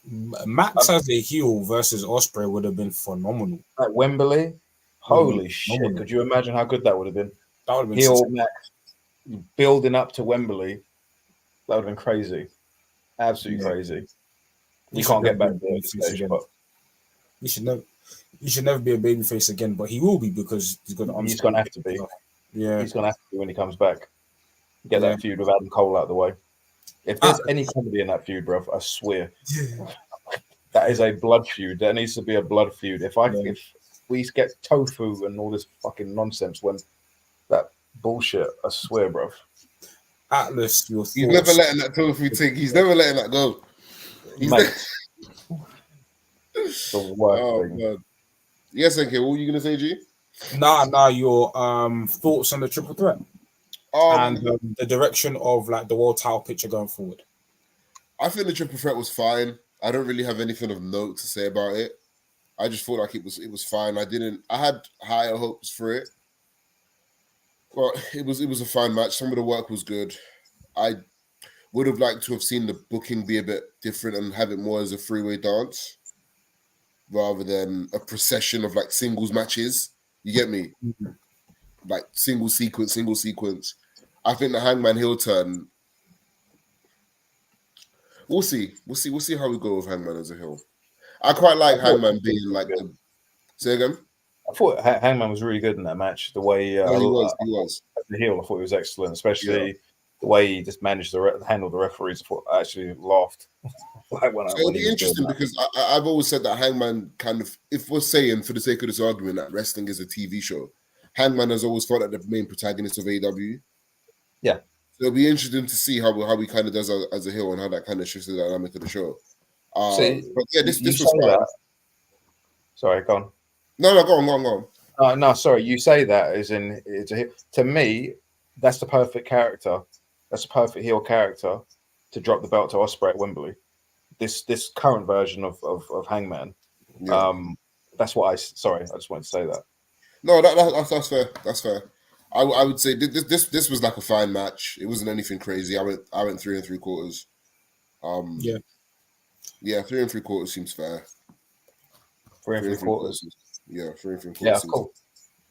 Max as a heel versus Osprey would have been phenomenal. At Wembley, holy shit! Could you imagine how good that would have been? That would have been heel Max building up to Wembley. That would have been crazy, absolutely crazy. You can't get back there. You should never be a babyface again, but he will be, because he's going to have to be. Yeah, he's going to have to be when he comes back. Get that feud with Adam Cole out of the way. If there's any comedy in that feud, bro, I swear, that is a blood feud. There needs to be a blood feud. If we get tofu and all this fucking nonsense, when that bullshit, I swear, bro. Atlas, your thoughts. He's never letting that tofu take. He's never letting that go. The worst thing. God. Yes, okay. What were you gonna say, G? Nah. Your thoughts on the triple threat and the direction of like the world title picture going forward. I think the triple threat was fine. I don't really have anything of note to say about it. I just thought like it was fine. I had higher hopes for it. Well, it was a fine match. Some of the work was good. I would have liked to have seen the booking be a bit different and have it more as a three-way dance rather than a procession of like singles matches. You get me? Mm-hmm. Like single sequence. I think the Hangman heel turn. We'll see how we go with Hangman as a heel. I quite like Hangman being like the. Say again. I thought Hangman was really good in that match. The way he was the heel, I thought he was excellent, especially the way he just managed to handle the referees. I actually laughed. It'll be interesting because I've always said that Hangman kind of, if we're saying for the sake of this argument that wrestling is a TV show, Hangman has always felt like the main protagonist of AEW. Yeah. So it'll be interesting to see how he kind of does as a heel and how that kind of shifts the dynamic of the show. But yeah, this was fun. Sorry, go on. No, go on. No, sorry. You say that as in to me, that's the perfect character. That's a perfect heel character to drop the belt to Osprey at Wembley. This current version of Hangman. Yeah. That's what I just wanted to say that. No, that's fair. That's fair. I would say this was like a fine match. It wasn't anything crazy. I went 3 3/4. Yeah, 3 3/4 seems fair. 3 3/4. Yeah, 3 3/4. Yeah, cool.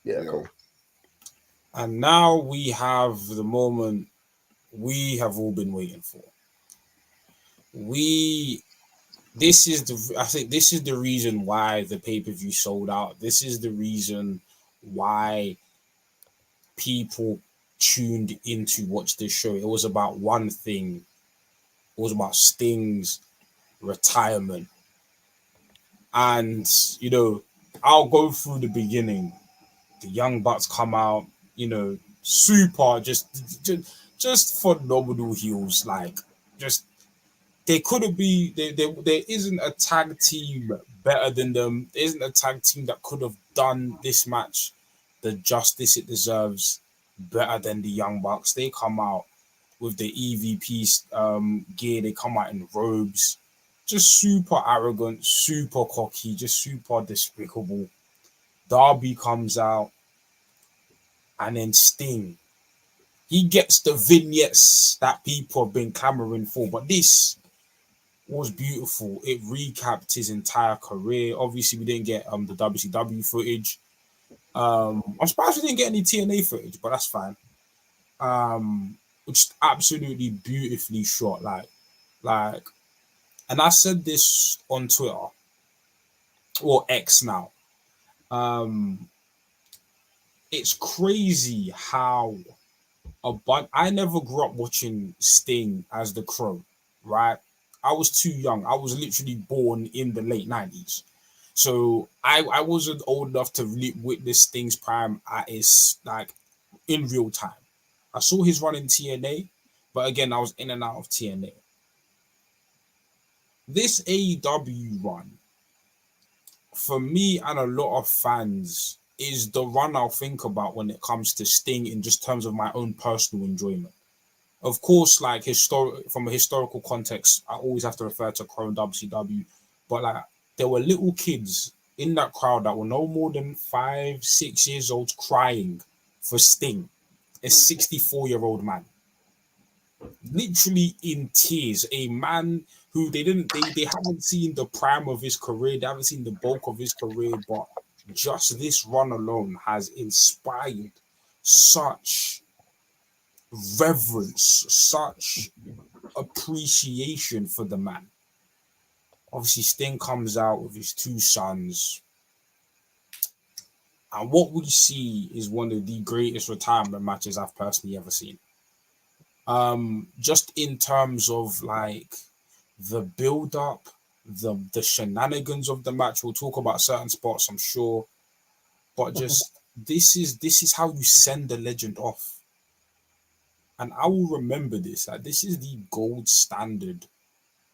Yeah, cool. And now we have the moment we have all been waiting for. I think this is the reason why the pay-per-view sold out. This is the reason why people tuned in to watch this show. It was about one thing. It was about Sting's retirement. And, I'll go through the beginning. The Young Bucks come out, super, just phenomenal heels. Like, just, they couldn't be, there isn't a tag team better than them. There isn't a tag team that could have done this match the justice it deserves better than the Young Bucks. They come out with the EVP gear. They come out in robes. Just super arrogant, super cocky, just super despicable. Darby comes out, and then Sting. He gets the vignettes that people have been clamoring for, but this was beautiful. It recapped his entire career. Obviously, we didn't get the WCW footage. I'm surprised we didn't get any TNA footage, but that's fine. just absolutely beautifully shot. Like, and I said this on Twitter or X now. It's crazy how I never grew up watching Sting as the Crow, right? I was too young. I was literally born in the late 90s. So I wasn't old enough to witness Sting's prime at his, like, in real time. I saw his run in TNA, but again, I was in and out of TNA. This AEW run, for me and a lot of fans, is the run I'll think about when it comes to Sting in just terms of my own personal enjoyment. Of course, like from a historical context, I always have to refer to Crow and WCW, but like there were little kids in that crowd that were no more than 5, 6 years old crying for Sting, a 64-year-old man, literally in tears, a man who they haven't seen the prime of his career, they haven't seen the bulk of his career, but just this run alone has inspired such reverence, such appreciation for the man. Obviously, Sting comes out with his 2 sons, and what we see is one of the greatest retirement matches I've personally ever seen. Just in terms of like the build up, the shenanigans of the match. We'll talk about certain spots, I'm sure, but just this is how you send the legend off. And I will remember this. Like, this is the gold standard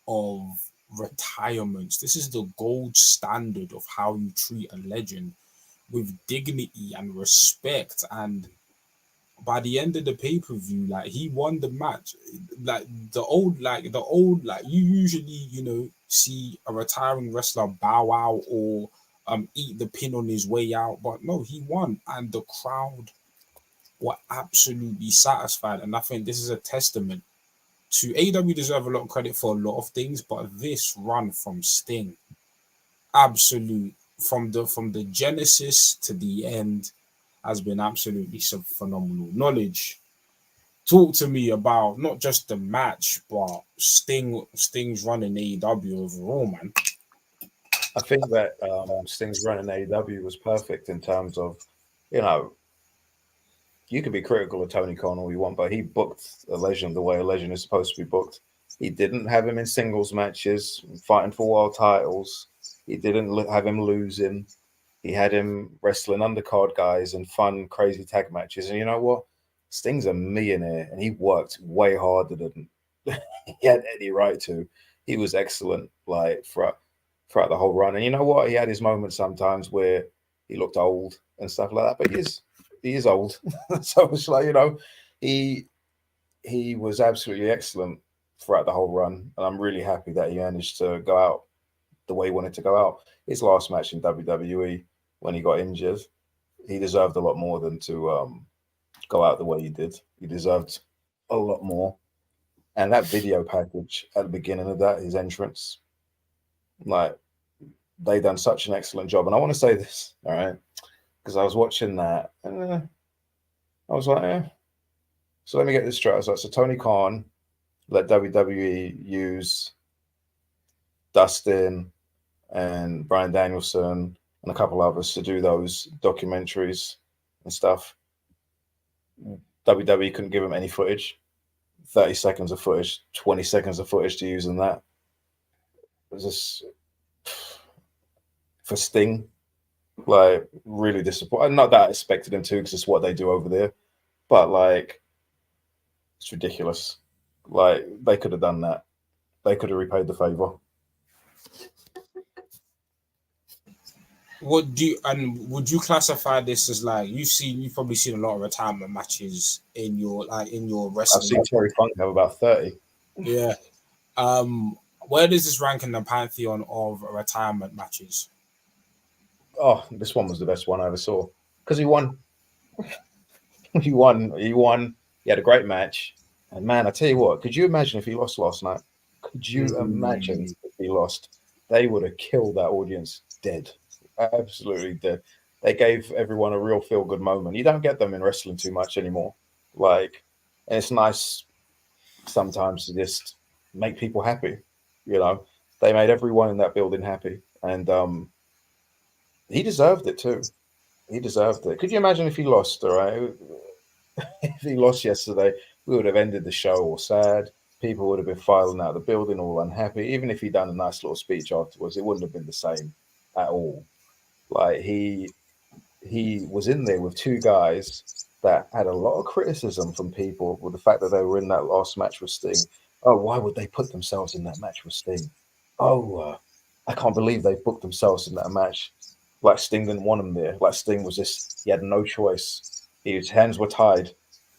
of retirements. This is the gold standard of how you treat a legend with dignity and respect. And by the end of the pay-per-view, like, he won the match. Like you usually, see a retiring wrestler bow out or eat the pin on his way out. But no, he won. And the crowd were absolutely satisfied. And I think this is a testament to AEW. Deserve a lot of credit for a lot of things, but this run from Sting, absolute, from the genesis to the end, has been absolutely phenomenal. Knowledge, talk to me about not just the match, but Sting's run in AEW overall, man. I think that Sting's run in AEW was perfect in terms of, you can be critical of Tony Khan all you want, but he booked a legend the way a legend is supposed to be booked. He didn't have him in singles matches, fighting for world titles. He didn't have him losing. He had him wrestling undercard guys and fun, crazy tag matches. And you know what? Sting's a millionaire, and he worked way harder than he had any right to. He was excellent, like, throughout the whole run. And you know what? He had his moments sometimes where he looked old and stuff like that, but he is old. So it's like, he was absolutely excellent throughout the whole run. And I'm really happy that he managed to go out the way he wanted to go out. His last match in WWE, when he got injured, he deserved a lot more than to go out the way he did. He deserved a lot more. And that video package at the beginning of that, his entrance, like, they done such an excellent job. And I want to say this, all right, because I was watching that and I was like, So let me get this straight. I was like, so Tony Khan let WWE use Dustin and Bryan Danielson and a couple others to do those documentaries and stuff. WWE couldn't give him any footage, 30 seconds of footage, 20 seconds of footage to use in that. It was just, for Sting, like, really disappointing. Not that I expected him to, because it's what they do over there, but like, it's ridiculous. Like, they could have done that. They could have repaid the favor. Would you classify this as, like, you've probably seen a lot of retirement matches in your wrestling? I've seen Terry Funk have about 30. Yeah. Where does this rank in the pantheon of retirement matches? Oh, this one was the best one I ever saw, because he won. He won. He had a great match. And man, I tell you what, could you imagine if he lost last night? Could you imagine if he lost? They would have killed that audience dead. Absolutely dead. They gave everyone a real feel-good moment. You don't get them in wrestling too much anymore. Like, And it's nice sometimes to just make people happy. You know, they made everyone in that building happy, and he deserved it too. He deserved it. Could you imagine if he lost? All right, if he lost yesterday, we would have ended the show all sad. People would have been filing out of the building all unhappy. Even if he'd done a nice little speech afterwards, it wouldn't have been the same at all. Like he was in there with two guys that had a lot of criticism from people with the fact that they were in that last match with Sting. Oh, why would they put themselves in that match with Sting? Oh, I can't believe they booked themselves in that match. Like Sting didn't want him there. Like Sting was just, he had no choice. His hands were tied.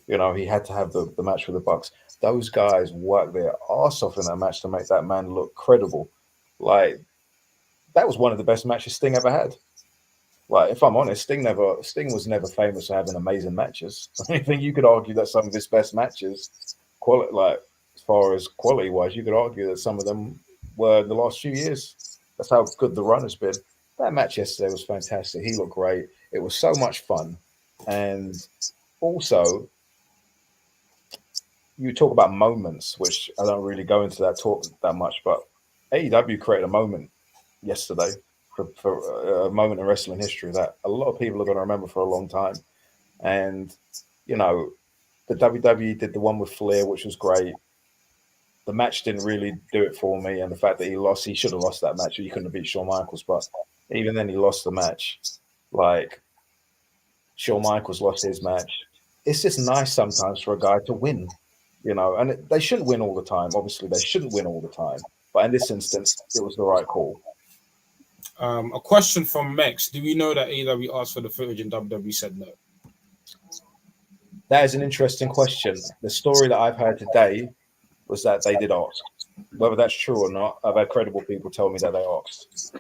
You know, he had to have the match with the Bucks. Those guys worked their arse off in that match to make that man look credible. Like, that was one of the best matches Sting ever had. Like, if I'm honest, Sting was never famous for having amazing matches. I think you could argue that some of his best matches, like as far as quality wise, you could argue that some of them were in the last few years. That's how good the run has been. That match yesterday was fantastic. He looked great. It was so much fun. And also, you talk about moments, which I don't really go into that talk that much, but AEW created a moment yesterday for a moment in wrestling history that a lot of people are going to remember for a long time. And, you know, the WWE did the one with Flair, which was great. The match didn't really do it for me. And the fact that he lost, he should have lost that match. He couldn't have beat Shawn Michaels, but even then he lost the match. Like, Shawn Michaels lost his match. It's just nice sometimes for a guy to win, you know, and they shouldn't win all the time. Obviously, they shouldn't win all the time. But in this instance, it was the right call. A question from Mex. Do we know that AEW asked for the footage and WWE said no? That is an interesting question. The story that I've heard today was that they did ask. Whether that's true or not, I've had credible people tell me that they asked.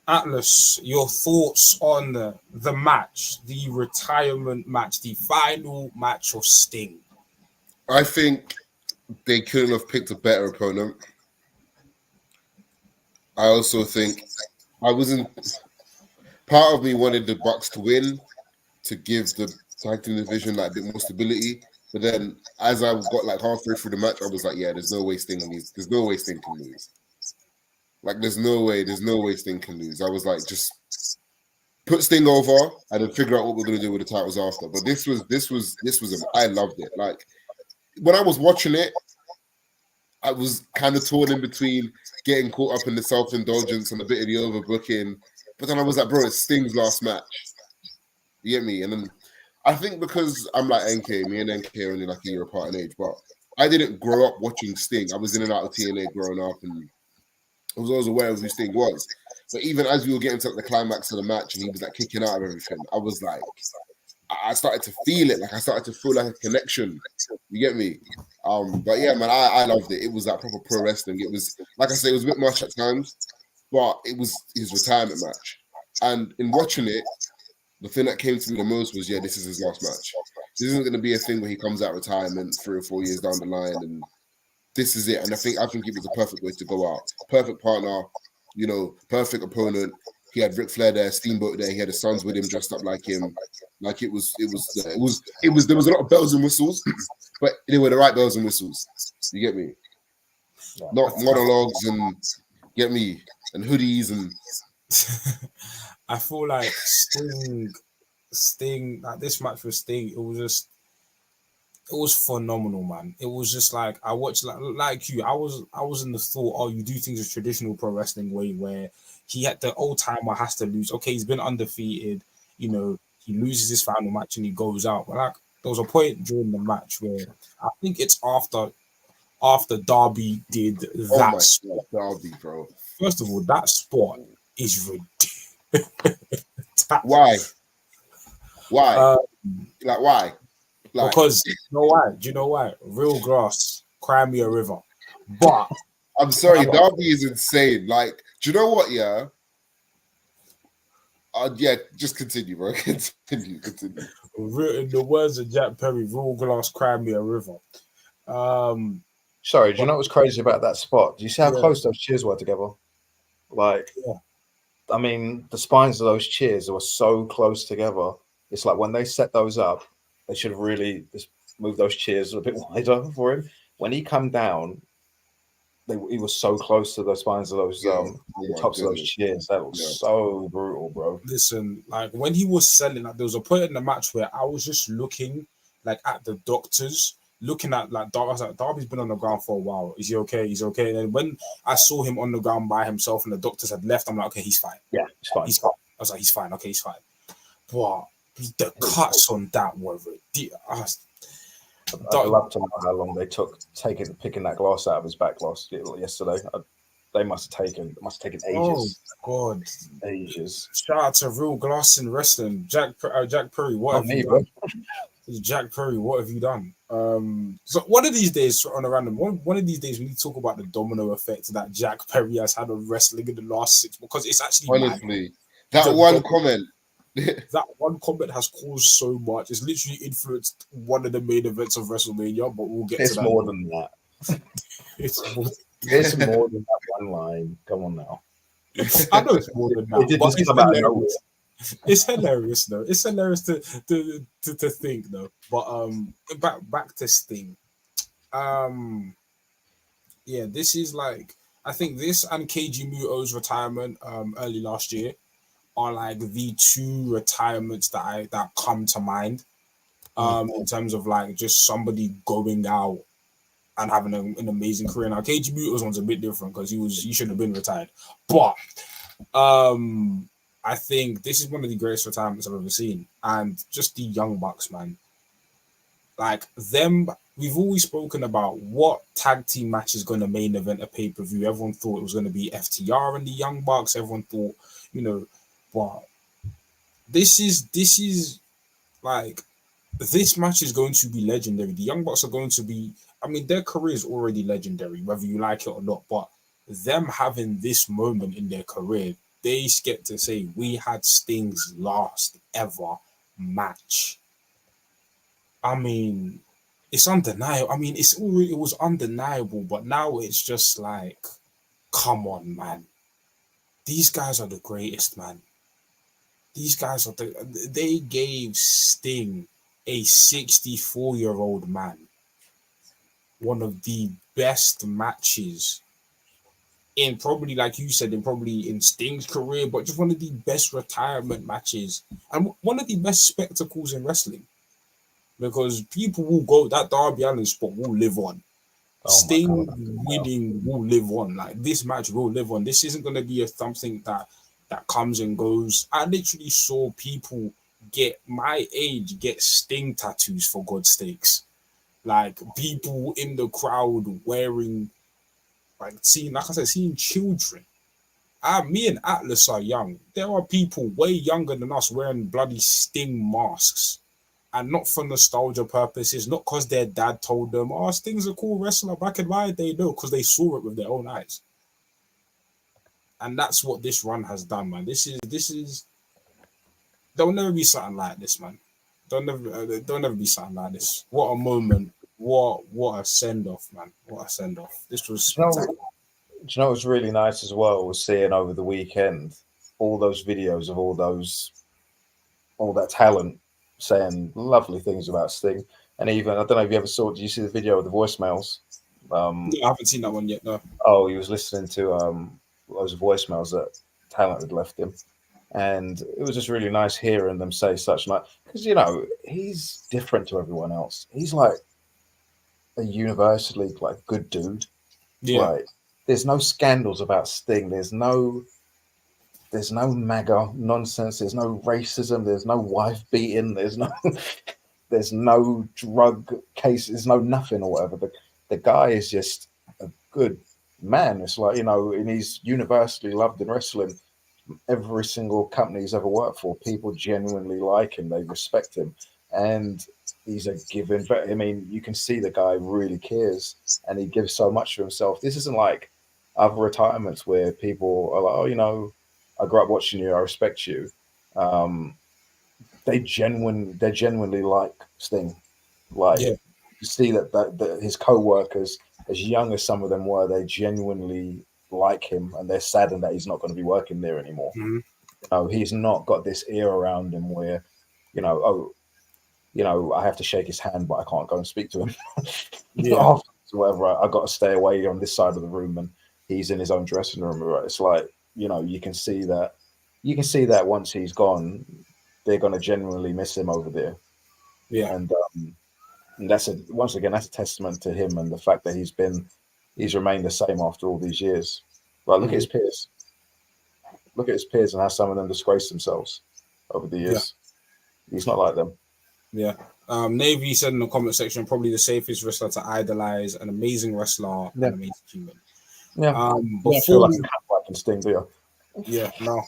Atlas, your thoughts on the match, the retirement match, the final match of Sting? I think they couldn't have picked a better opponent. I also think part of me wanted the Bucks to win to give the tag team division like a bit more stability. But then as I got like halfway through the match, I was like, yeah, there's no way Sting can lose. Like, there's no way Sting can lose. I was like, just put Sting over and then figure out what we're gonna do with the titles after. But this was I loved it. Like, when I was watching it, I was kind of torn in between getting caught up in the self-indulgence and a bit of the overbooking. But then I was like, bro, it's Sting's last match. You get me? And then I think because I'm like NK, me and NK are only like a year apart in age, but I didn't grow up watching Sting. I was in and out of TNA growing up, and I was always aware of who Sting was. But even as we were getting to the climax of the match and he was like kicking out of everything, I was like, I started to feel it. Like, I started to feel like a connection. You get me? But yeah, man, I loved it. It was like proper pro wrestling. It was, like I said, it was a bit much at times, but it was his retirement match. And in watching it, the thing that came to me the most was, yeah, this is his last match. This isn't going to be a thing where he comes out of retirement 3 or 4 years down the line, and this is it. And I think it was a perfect way to go out. Perfect partner, you know, perfect opponent. He had Ric Flair there, Steamboat there. He had his sons with him, dressed up like him. Like, there was a lot of bells and whistles, but they were the right bells and whistles. You get me? Not monologues and and hoodies and. I feel like Sting, like this match with Sting, it was phenomenal, man. It was just like, I watched like you. I was in the thought, oh, you do things the traditional pro wrestling way where he had the old timer has to lose. Okay, he's been undefeated. You know, he loses his final match and he goes out. But like, there was a point during the match where I think it's after Darby did that. Darby, bro. First of all, that spot is ridiculous. Why? Why? Why? Like, because you know why? Do you know why? Real grass, cry me a river. But I'm sorry, Darby is insane. Like, do you know what? Yeah. Yeah, just continue, bro. Continue. In the words of Jack Perry, real glass, cry me a river. Sorry, do you know what's crazy about that spot? Do you see how close those cheers were together? Like, I mean, the spines of those cheers were so close together. It's like when they set those up, they should have really move those chairs a bit wider for him. When he come down, he was so close to the spines of those the tops of those chairs. That was so brutal, bro. Listen, like when he was selling, like there was a point in the match where I was just looking like at the doctors, looking at like I was like, Darby's been on the ground for a while. Is he okay? He's okay. And then when I saw him on the ground by himself and the doctors had left, I'm like, okay, he's fine. Yeah, he's fine. He's fine. I was like, he's fine. Okay, he's fine. But the cuts on that were ridiculous. I'd love to know how long they took picking that glass out of his back yesterday. They must have taken ages. Oh God, ages. Shout out to Real Glass in Wrestling, Jack Perry. What have you done? Jack Perry, what have you done? So one of these days, on a random one of these days, we need to talk about the domino effect that Jack Perry has had on wrestling in the last 6 because it's actually honestly that one comment. That one comment has caused so much. It's literally influenced one of the main events of WrestleMania, but we'll get to that. More than that. It's more than that one line. Come on now. I know it's more than that. But it's hilarious. It's hilarious though. It's hilarious to think though. But back to Sting. Yeah, this is like I think this and Keiji Muto's retirement early last year are like the 2 retirements that come to mind in terms of like just somebody going out and having an amazing career. Now Keiji Muto's one's a bit different because he should have been retired, but I think this is one of the greatest retirements I've ever seen. And just the Young Bucks, man, like them. We've always spoken about what tag team match is going to main event a pay-per-view. Everyone thought it was going to be FTR and the Young Bucks. Everyone thought, but this is like this match is going to be legendary. The Young Bucks are going to be, I mean, their career is already legendary, whether you like it or not, but them having this moment in their career, they get to say, we had Sting's last ever match. I mean, it's undeniable. I mean, it was undeniable, but now it's just like, come on, man. These guys are the greatest, man. These guys they gave Sting, a 64-year-old man, one of the best matches in probably, like you said, in Sting's career, but just one of the best retirement matches and one of the best spectacles in wrestling. Because people will go, that Darby Allin spot will live on. Sting winning will live on. Like this match will live on. This isn't going to be something that comes and goes. I literally saw people my age get Sting tattoos, for God's sakes. Like people in the crowd wearing, seeing children. Me and Atlas are young. There are people way younger than us wearing bloody Sting masks. And not for nostalgia purposes, not because their dad told them, oh, Sting's a cool wrestler back in my day. No, because they saw it with their own eyes. And that's what this run has done, man. This is there'll never be something like this, man. Don't never be something like this. What a moment. What a send-off, man. What a send-off. This was spectacular. Do you know what's really nice as well was seeing over the weekend all those videos of all that talent saying lovely things about Sting. And even, I don't know if you ever did you see the video of the voicemails? I haven't seen that one yet, no. Oh, he was listening to those voicemails that talent had left him. And it was just really nice hearing them say such, like, because, he's different to everyone else. He's like a universally, good dude. Yeah. Like, there's no scandals about Sting. There's no MAGA nonsense. There's no racism. There's no wife beating. There's no drug cases. There's no nothing or whatever. The guy is just a good man. It's like, and he's universally loved in wrestling. Every single company he's ever worked for, people genuinely like him. They respect him. And he's a giving. I mean, you can see the guy really cares and he gives so much to himself. This isn't like other retirements where people are like, oh, I grew up watching you. I respect you. They genuinely like Sting. You see that his co-workers, as young as some of them were, they genuinely like him, and they're saddened that he's not going to be working there anymore. Mm-hmm. He's not got this air around him where, you know, I have to shake his hand, but I can't go and speak to him. Yeah. Afterwards, whatever, I got to stay away on this side of the room, and he's in his own dressing room. Right? It's like, you know, you can see that once he's gone, they're going to genuinely miss him over there. Yeah. And that's once again, that's a testament to him and the fact that he's remained the same after all these years. Like, look at his peers. Look at his peers and how some of them disgrace themselves over the years. Yeah. He's not like them. Yeah. Navy said in the comment section, probably the safest wrestler to idolize, an amazing wrestler, an amazing human. Yeah. Before we can Sting, do you? Yeah, no.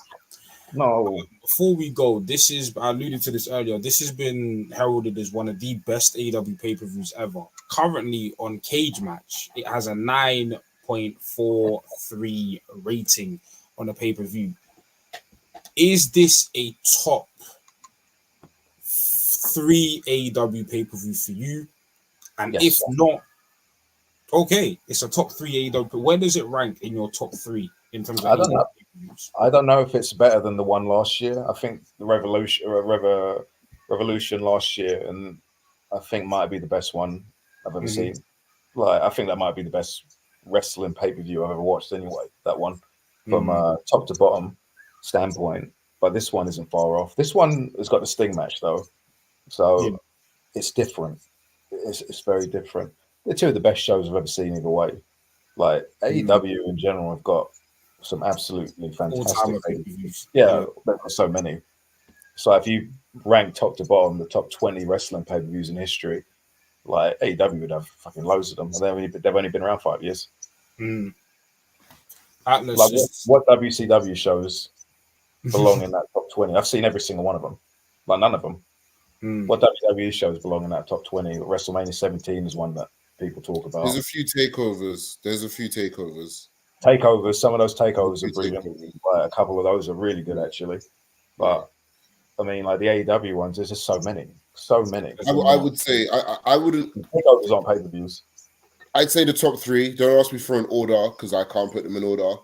Before we go, I alluded to this earlier. This has been heralded as one of the best AEW pay-per-views ever. Currently on Cage Match, it has a 9.43 rating on a pay-per-view. Is this a top 3 AEW pay-per-view for you? And yes, if not, okay, it's a top 3 AEW. Where does it rank in your top 3 in terms of AEW pay-per-views? I don't know if it's better than the one last year. I think the Revolution last year, and I think might be the best one I've ever seen. Like, I think that might be the best wrestling pay-per-view I've ever watched anyway, that one, from top to bottom standpoint. But this one isn't far off. This one has got the Sting match, though. So it's different. It's very different. They're two of the best shows I've ever seen either way. Like, AEW in general have got some absolutely fantastic pay-per-views. Yeah, there are so many. So if you rank top to bottom the top 20 wrestling pay-per-views in history, like, AEW would have fucking loads of them. They've only been around 5 years. Atlas, like, what WCW shows belong in that top 20? I've seen every single one of them. Like, none of them. What WWE shows belong in that top 20? WrestleMania 17 is one that people talk about. There's a few takeovers. Some of those takeovers are brilliant. Like, a couple of those are really good, actually. But I mean, like, the AEW ones, there's just so many. I would say I wouldn't. Takeovers on pay-per-views. I'd say the top 3. Don't ask me for an order because I can't put them in order.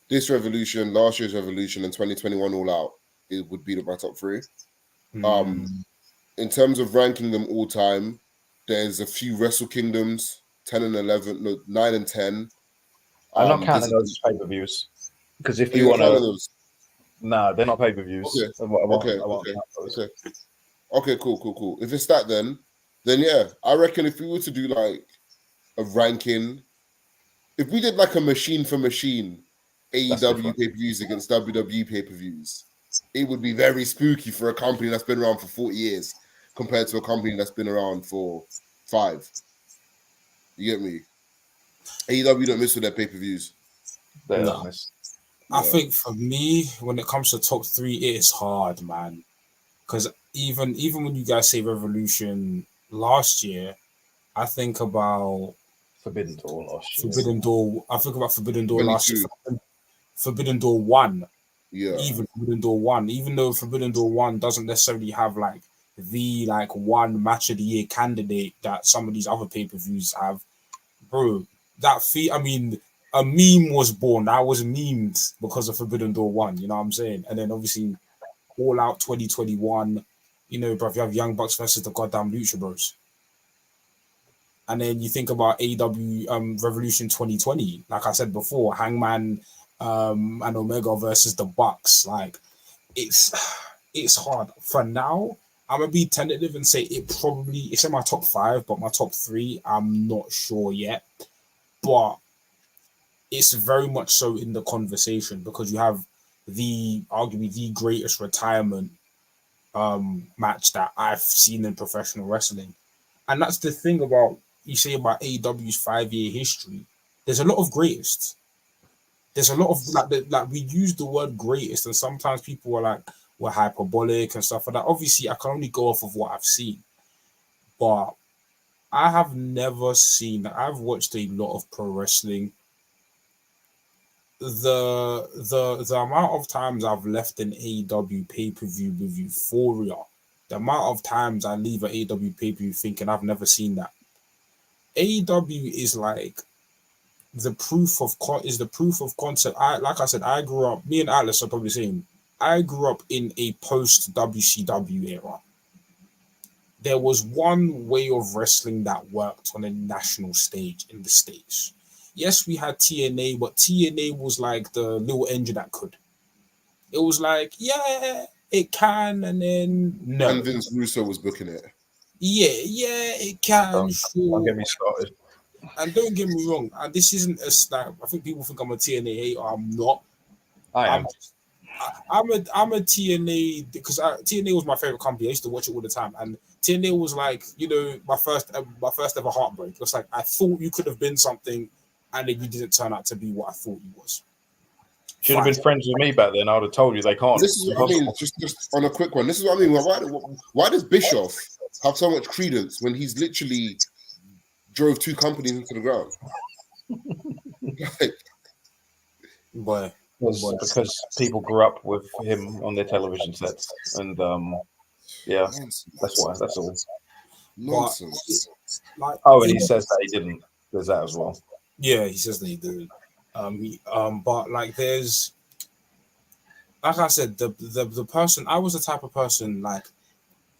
This Revolution, last year's Revolution, and 2021 All Out, it would be my top 3. In terms of ranking them all time, there's a few Wrestle Kingdoms, 10 and 11, no, 9 and 10. I'm not counting those pay-per-views, because if you want to, no, they're not pay-per-views. Okay, cool. If it's that, then yeah, I reckon if we were to do like a ranking, if we did like a machine for machine AEW pay-per-views against WWE pay-per-views, it would be very spooky for a company that's been around for 40 years compared to a company that's been around for 5. You get me? AEW don't miss with their pay-per-views. They don't miss. I think for me, when it comes to top 3, it is hard, man. Because even when you guys say Revolution last year, I think about Forbidden Door last year. I think about Forbidden Door last year. Forbidden Door 1. Yeah. Even Forbidden Door 1. Even though Forbidden Door 1 doesn't necessarily have like the like one match of the year candidate that some of these other pay-per-views have. Bro, I mean, a meme was born. I was memed because of Forbidden Door 1, you know what I'm saying? And then obviously All Out 2021, you know, bro, you have Young Bucks versus the goddamn Lucha Bros. And then you think about AEW Revolution 2020, like I said before, Hangman and Omega versus the Bucks. Like, it's hard. For now, I'm gonna be tentative and say it's in my top 5, but my top 3, I'm not sure yet. But it's very much so in the conversation because you have arguably the greatest retirement match that I've seen in professional wrestling. And that's the thing about, you say about AEW's 5-year history. There's a lot of greatest. There's a lot of like we use the word greatest, and sometimes people are like, we're hyperbolic and stuff like that. Obviously, I can only go off of what I've seen. But I have never seen, I've watched a lot of pro wrestling. The amount of times I've left an AEW pay-per-view with euphoria, the amount of times I leave an AEW pay-per-view thinking I've never seen that. AEW is like the proof of concept. Like I said, I grew up, me and Atlas are probably the same. I grew up in a post WCW era. there was one way of wrestling that worked on a national stage in the States. Yes, we had TNA, but TNA was like the little engine that could. It was like, yeah, it can, and then no. And Vince Russo was booking it. Yeah, it can. Don't get me started. And don't get me wrong, and this isn't a snap. I think people think I'm a TNA hater. I'm not. I am. I'm a TNA because TNA was my favorite company. I used to watch it all the time, and TNA was like, you know, my first ever heartbreak. It's like I thought you could have been something, and then you didn't turn out to be what I thought you was. Should have been friends with me back then. I would have told you they can't. This is what I mean. Just on a quick one. This is what I mean. Why does Bischoff have so much credence when he's literally drove two companies into the ground? But because people grew up with him on their television sets, and yeah, that's why. That's all. Nonsense. And he says that he didn't. There's that as well. Yeah, he says that he didn't. But like, there's, like I said, the person. I was the type of person like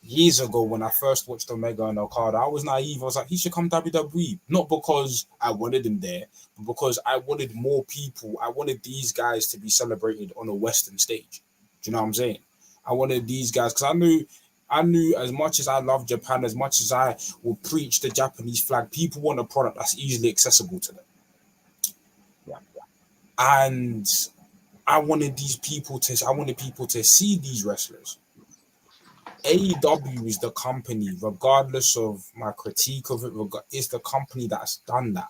years ago when I first watched Omega and Okada. I was naive. I was like, he should come WWE, not because I wanted him there, but because I wanted more people. I wanted these guys to be celebrated on a Western stage. Do you know what I'm saying? I wanted these guys because I knew as much as I love Japan, as much as I will preach the Japanese flag, people want a product that's easily accessible to them. Yeah. And I wanted people to see these wrestlers. AEW is the company, regardless of my critique of it, is the company that's done that.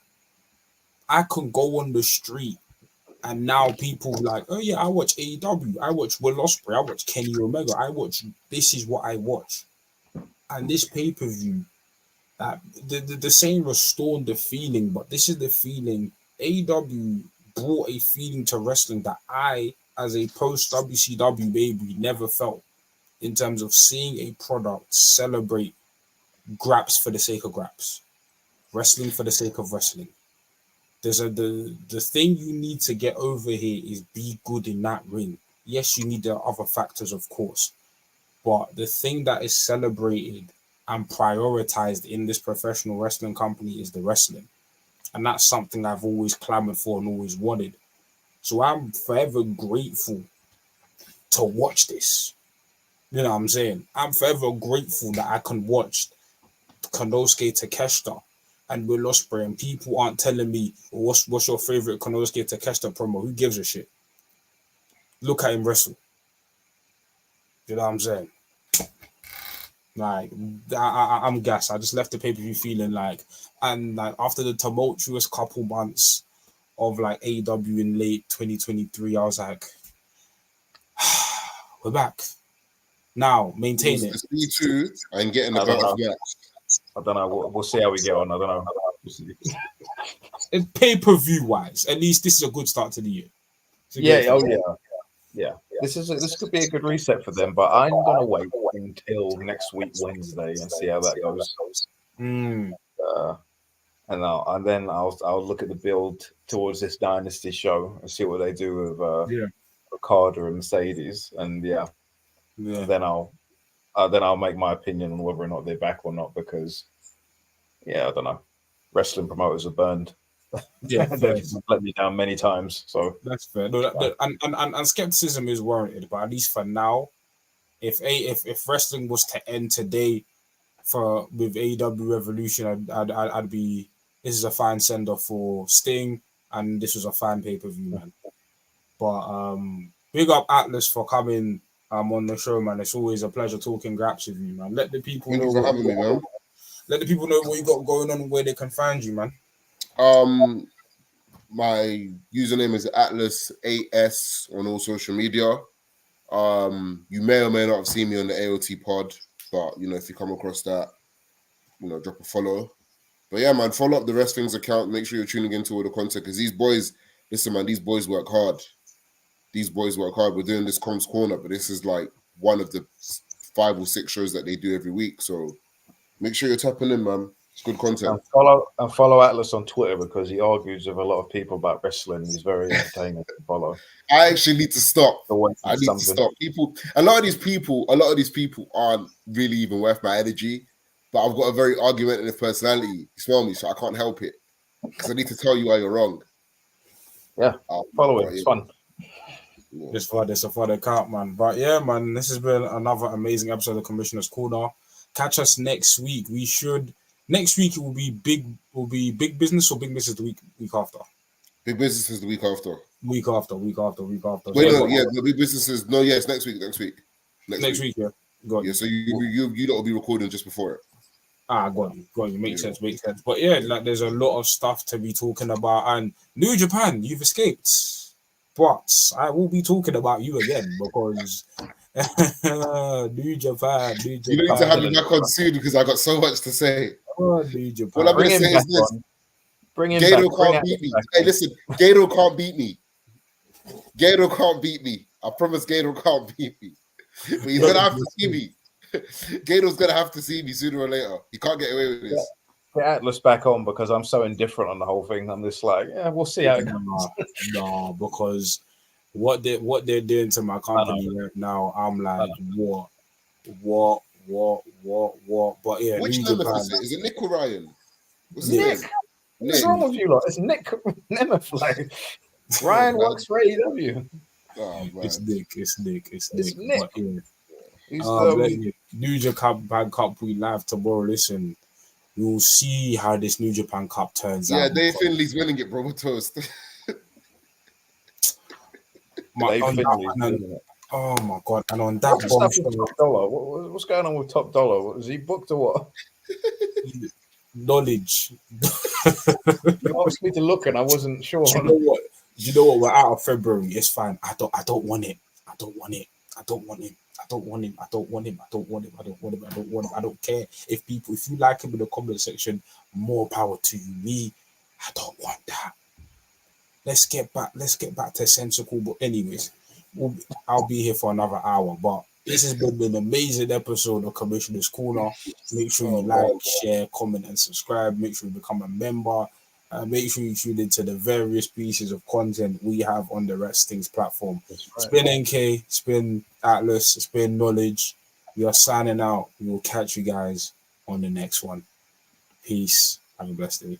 I can go on the street and now people like, oh yeah, I watch AEW, I watch Will Ospreay, I watch Kenny Omega, this is what I watch. And this pay-per-view, the saying restored the feeling, but this is the feeling. AEW brought a feeling to wrestling that I, as a post-WCW baby, never felt. In terms of seeing a product celebrate Graps for the sake of Graps, wrestling for the sake of wrestling. The thing you need to get over here is be good in that ring. Yes, you need the other factors, of course, but the thing that is celebrated and prioritized in this professional wrestling company is the wrestling, and that's something I've always clamored for and always wanted. So I'm forever grateful to watch this. You know what I'm saying? I'm forever grateful that I can watch Konosuke Takeshita and Will Ospreay, and people aren't telling me, what's your favorite Konosuke Takeshita promo? Who gives a shit? Look at him wrestle. You know what I'm saying? Like, I'm gassed. I just left the pay-per-view feeling like, and like after the tumultuous couple months of like AEW in late 2023, I was like, we're back. Now, maintain it. C2 and getting the better match. I don't know. We'll see how we get on. I don't know. Pay-per-view wise, at least this is a good start to the year. Yeah. This could be a good reset for them, but I'm gonna wait until next week Wednesday and see how that goes. And then I'll look at the build towards this Dynasty show and see what they do with Okada and Mercedes, and then I'll make my opinion on whether or not they're back or not, because I don't know. Wrestling promoters are burned. Yeah, they've let me down many times. So that's fair. No, and skepticism is warranted, but at least for now, if wrestling was to end today with AEW Revolution, I'd be, this is a fine send off for Sting, and this was a fine pay-per-view, man. But big up Atlas for coming on the show, man. It's always a pleasure talking Graps with you, man. Let the people know for having me, man. Let the people know what you got going on and where they can find you, man. My username is Atlas AS on all social media. You may or may not have seen me on the AOT pod, but if you come across that, drop a follow. But yeah, man, follow up the Wrestling's account. Make sure you're tuning into all the content, because these boys, listen, man, these boys work hard. We're doing this Comms Corner, but this is like one of the 5 or 6 shows that they do every week. So make sure you're tapping in, man. It's good content. And follow Atlas on Twitter, because he argues with a lot of people about wrestling. He's very entertaining to follow. I actually need to stop. I need to stop. A lot of these people aren't really even worth my energy. but I've got a very argumentative personality. You smell me, so I can't help it because I need to tell you why you're wrong. Yeah, follow it. It's fun. Just for the count, man. But yeah, man, this has been another amazing episode of the Commissioner's Corner. Catch us next week. Next week it will be big business or big business the week after. Big business is the week after. Week after. Wait, no, yeah, the big business is it's next week. Next week, yeah. Got you. So you lot will be recording just before it. Got you. Makes sense. But yeah, like there's a lot of stuff to be talking about. And New Japan, you've escaped. But I will be talking about you again because New Japan. You need to have me back on soon because I got so much to say. New Japan. What I'm going to say is this. Gato can't beat me. Hey, listen, Gato can't beat me. Gato can't beat me. I promise Gato can't beat me. But he's going to have to see me. Gato's going to have to see me sooner or later. He can't get away with this. Get Atlas back on because I'm so indifferent on the whole thing. I'm just like, yeah, we'll see how it goes. No, because what they're doing to my company right now, I'm like, what? But yeah, which New Japan Japan. is it? Nick or Ryan? What's Nick? What's wrong with you lot? It's Nick Nemeth. Like Ryan works for AEW. Oh, it's Nick. It's Nick. Nick. But, yeah. New Japan Cup we live tomorrow. Listen. You'll see how this New Japan Cup turns out. Yeah, Dave Finley's winning it, bro. We're toast. Oh my god! And on that Top Dollar, what's going on with Top Dollar? Was he booked or what? Knowledge. You asked me to look, and I wasn't sure. Do you know what? We're out of February. It's fine. I don't want it. I don't want him. I don't care if you like him in the comment section, more power to you. Me, I don't want that. Let's get back to sensible. But anyways, I'll be here for another hour. But this has been an amazing episode of Commissioner's Corner. Make sure you like, share, comment, and subscribe. Make sure you become a member. Make sure you tune into the various pieces of content we have on the Wrestling's platform. Right. Spin NK, Spin Atlas, Spin Knowledge. We are signing out. We will catch you guys on the next one. Peace. Have a blessed day.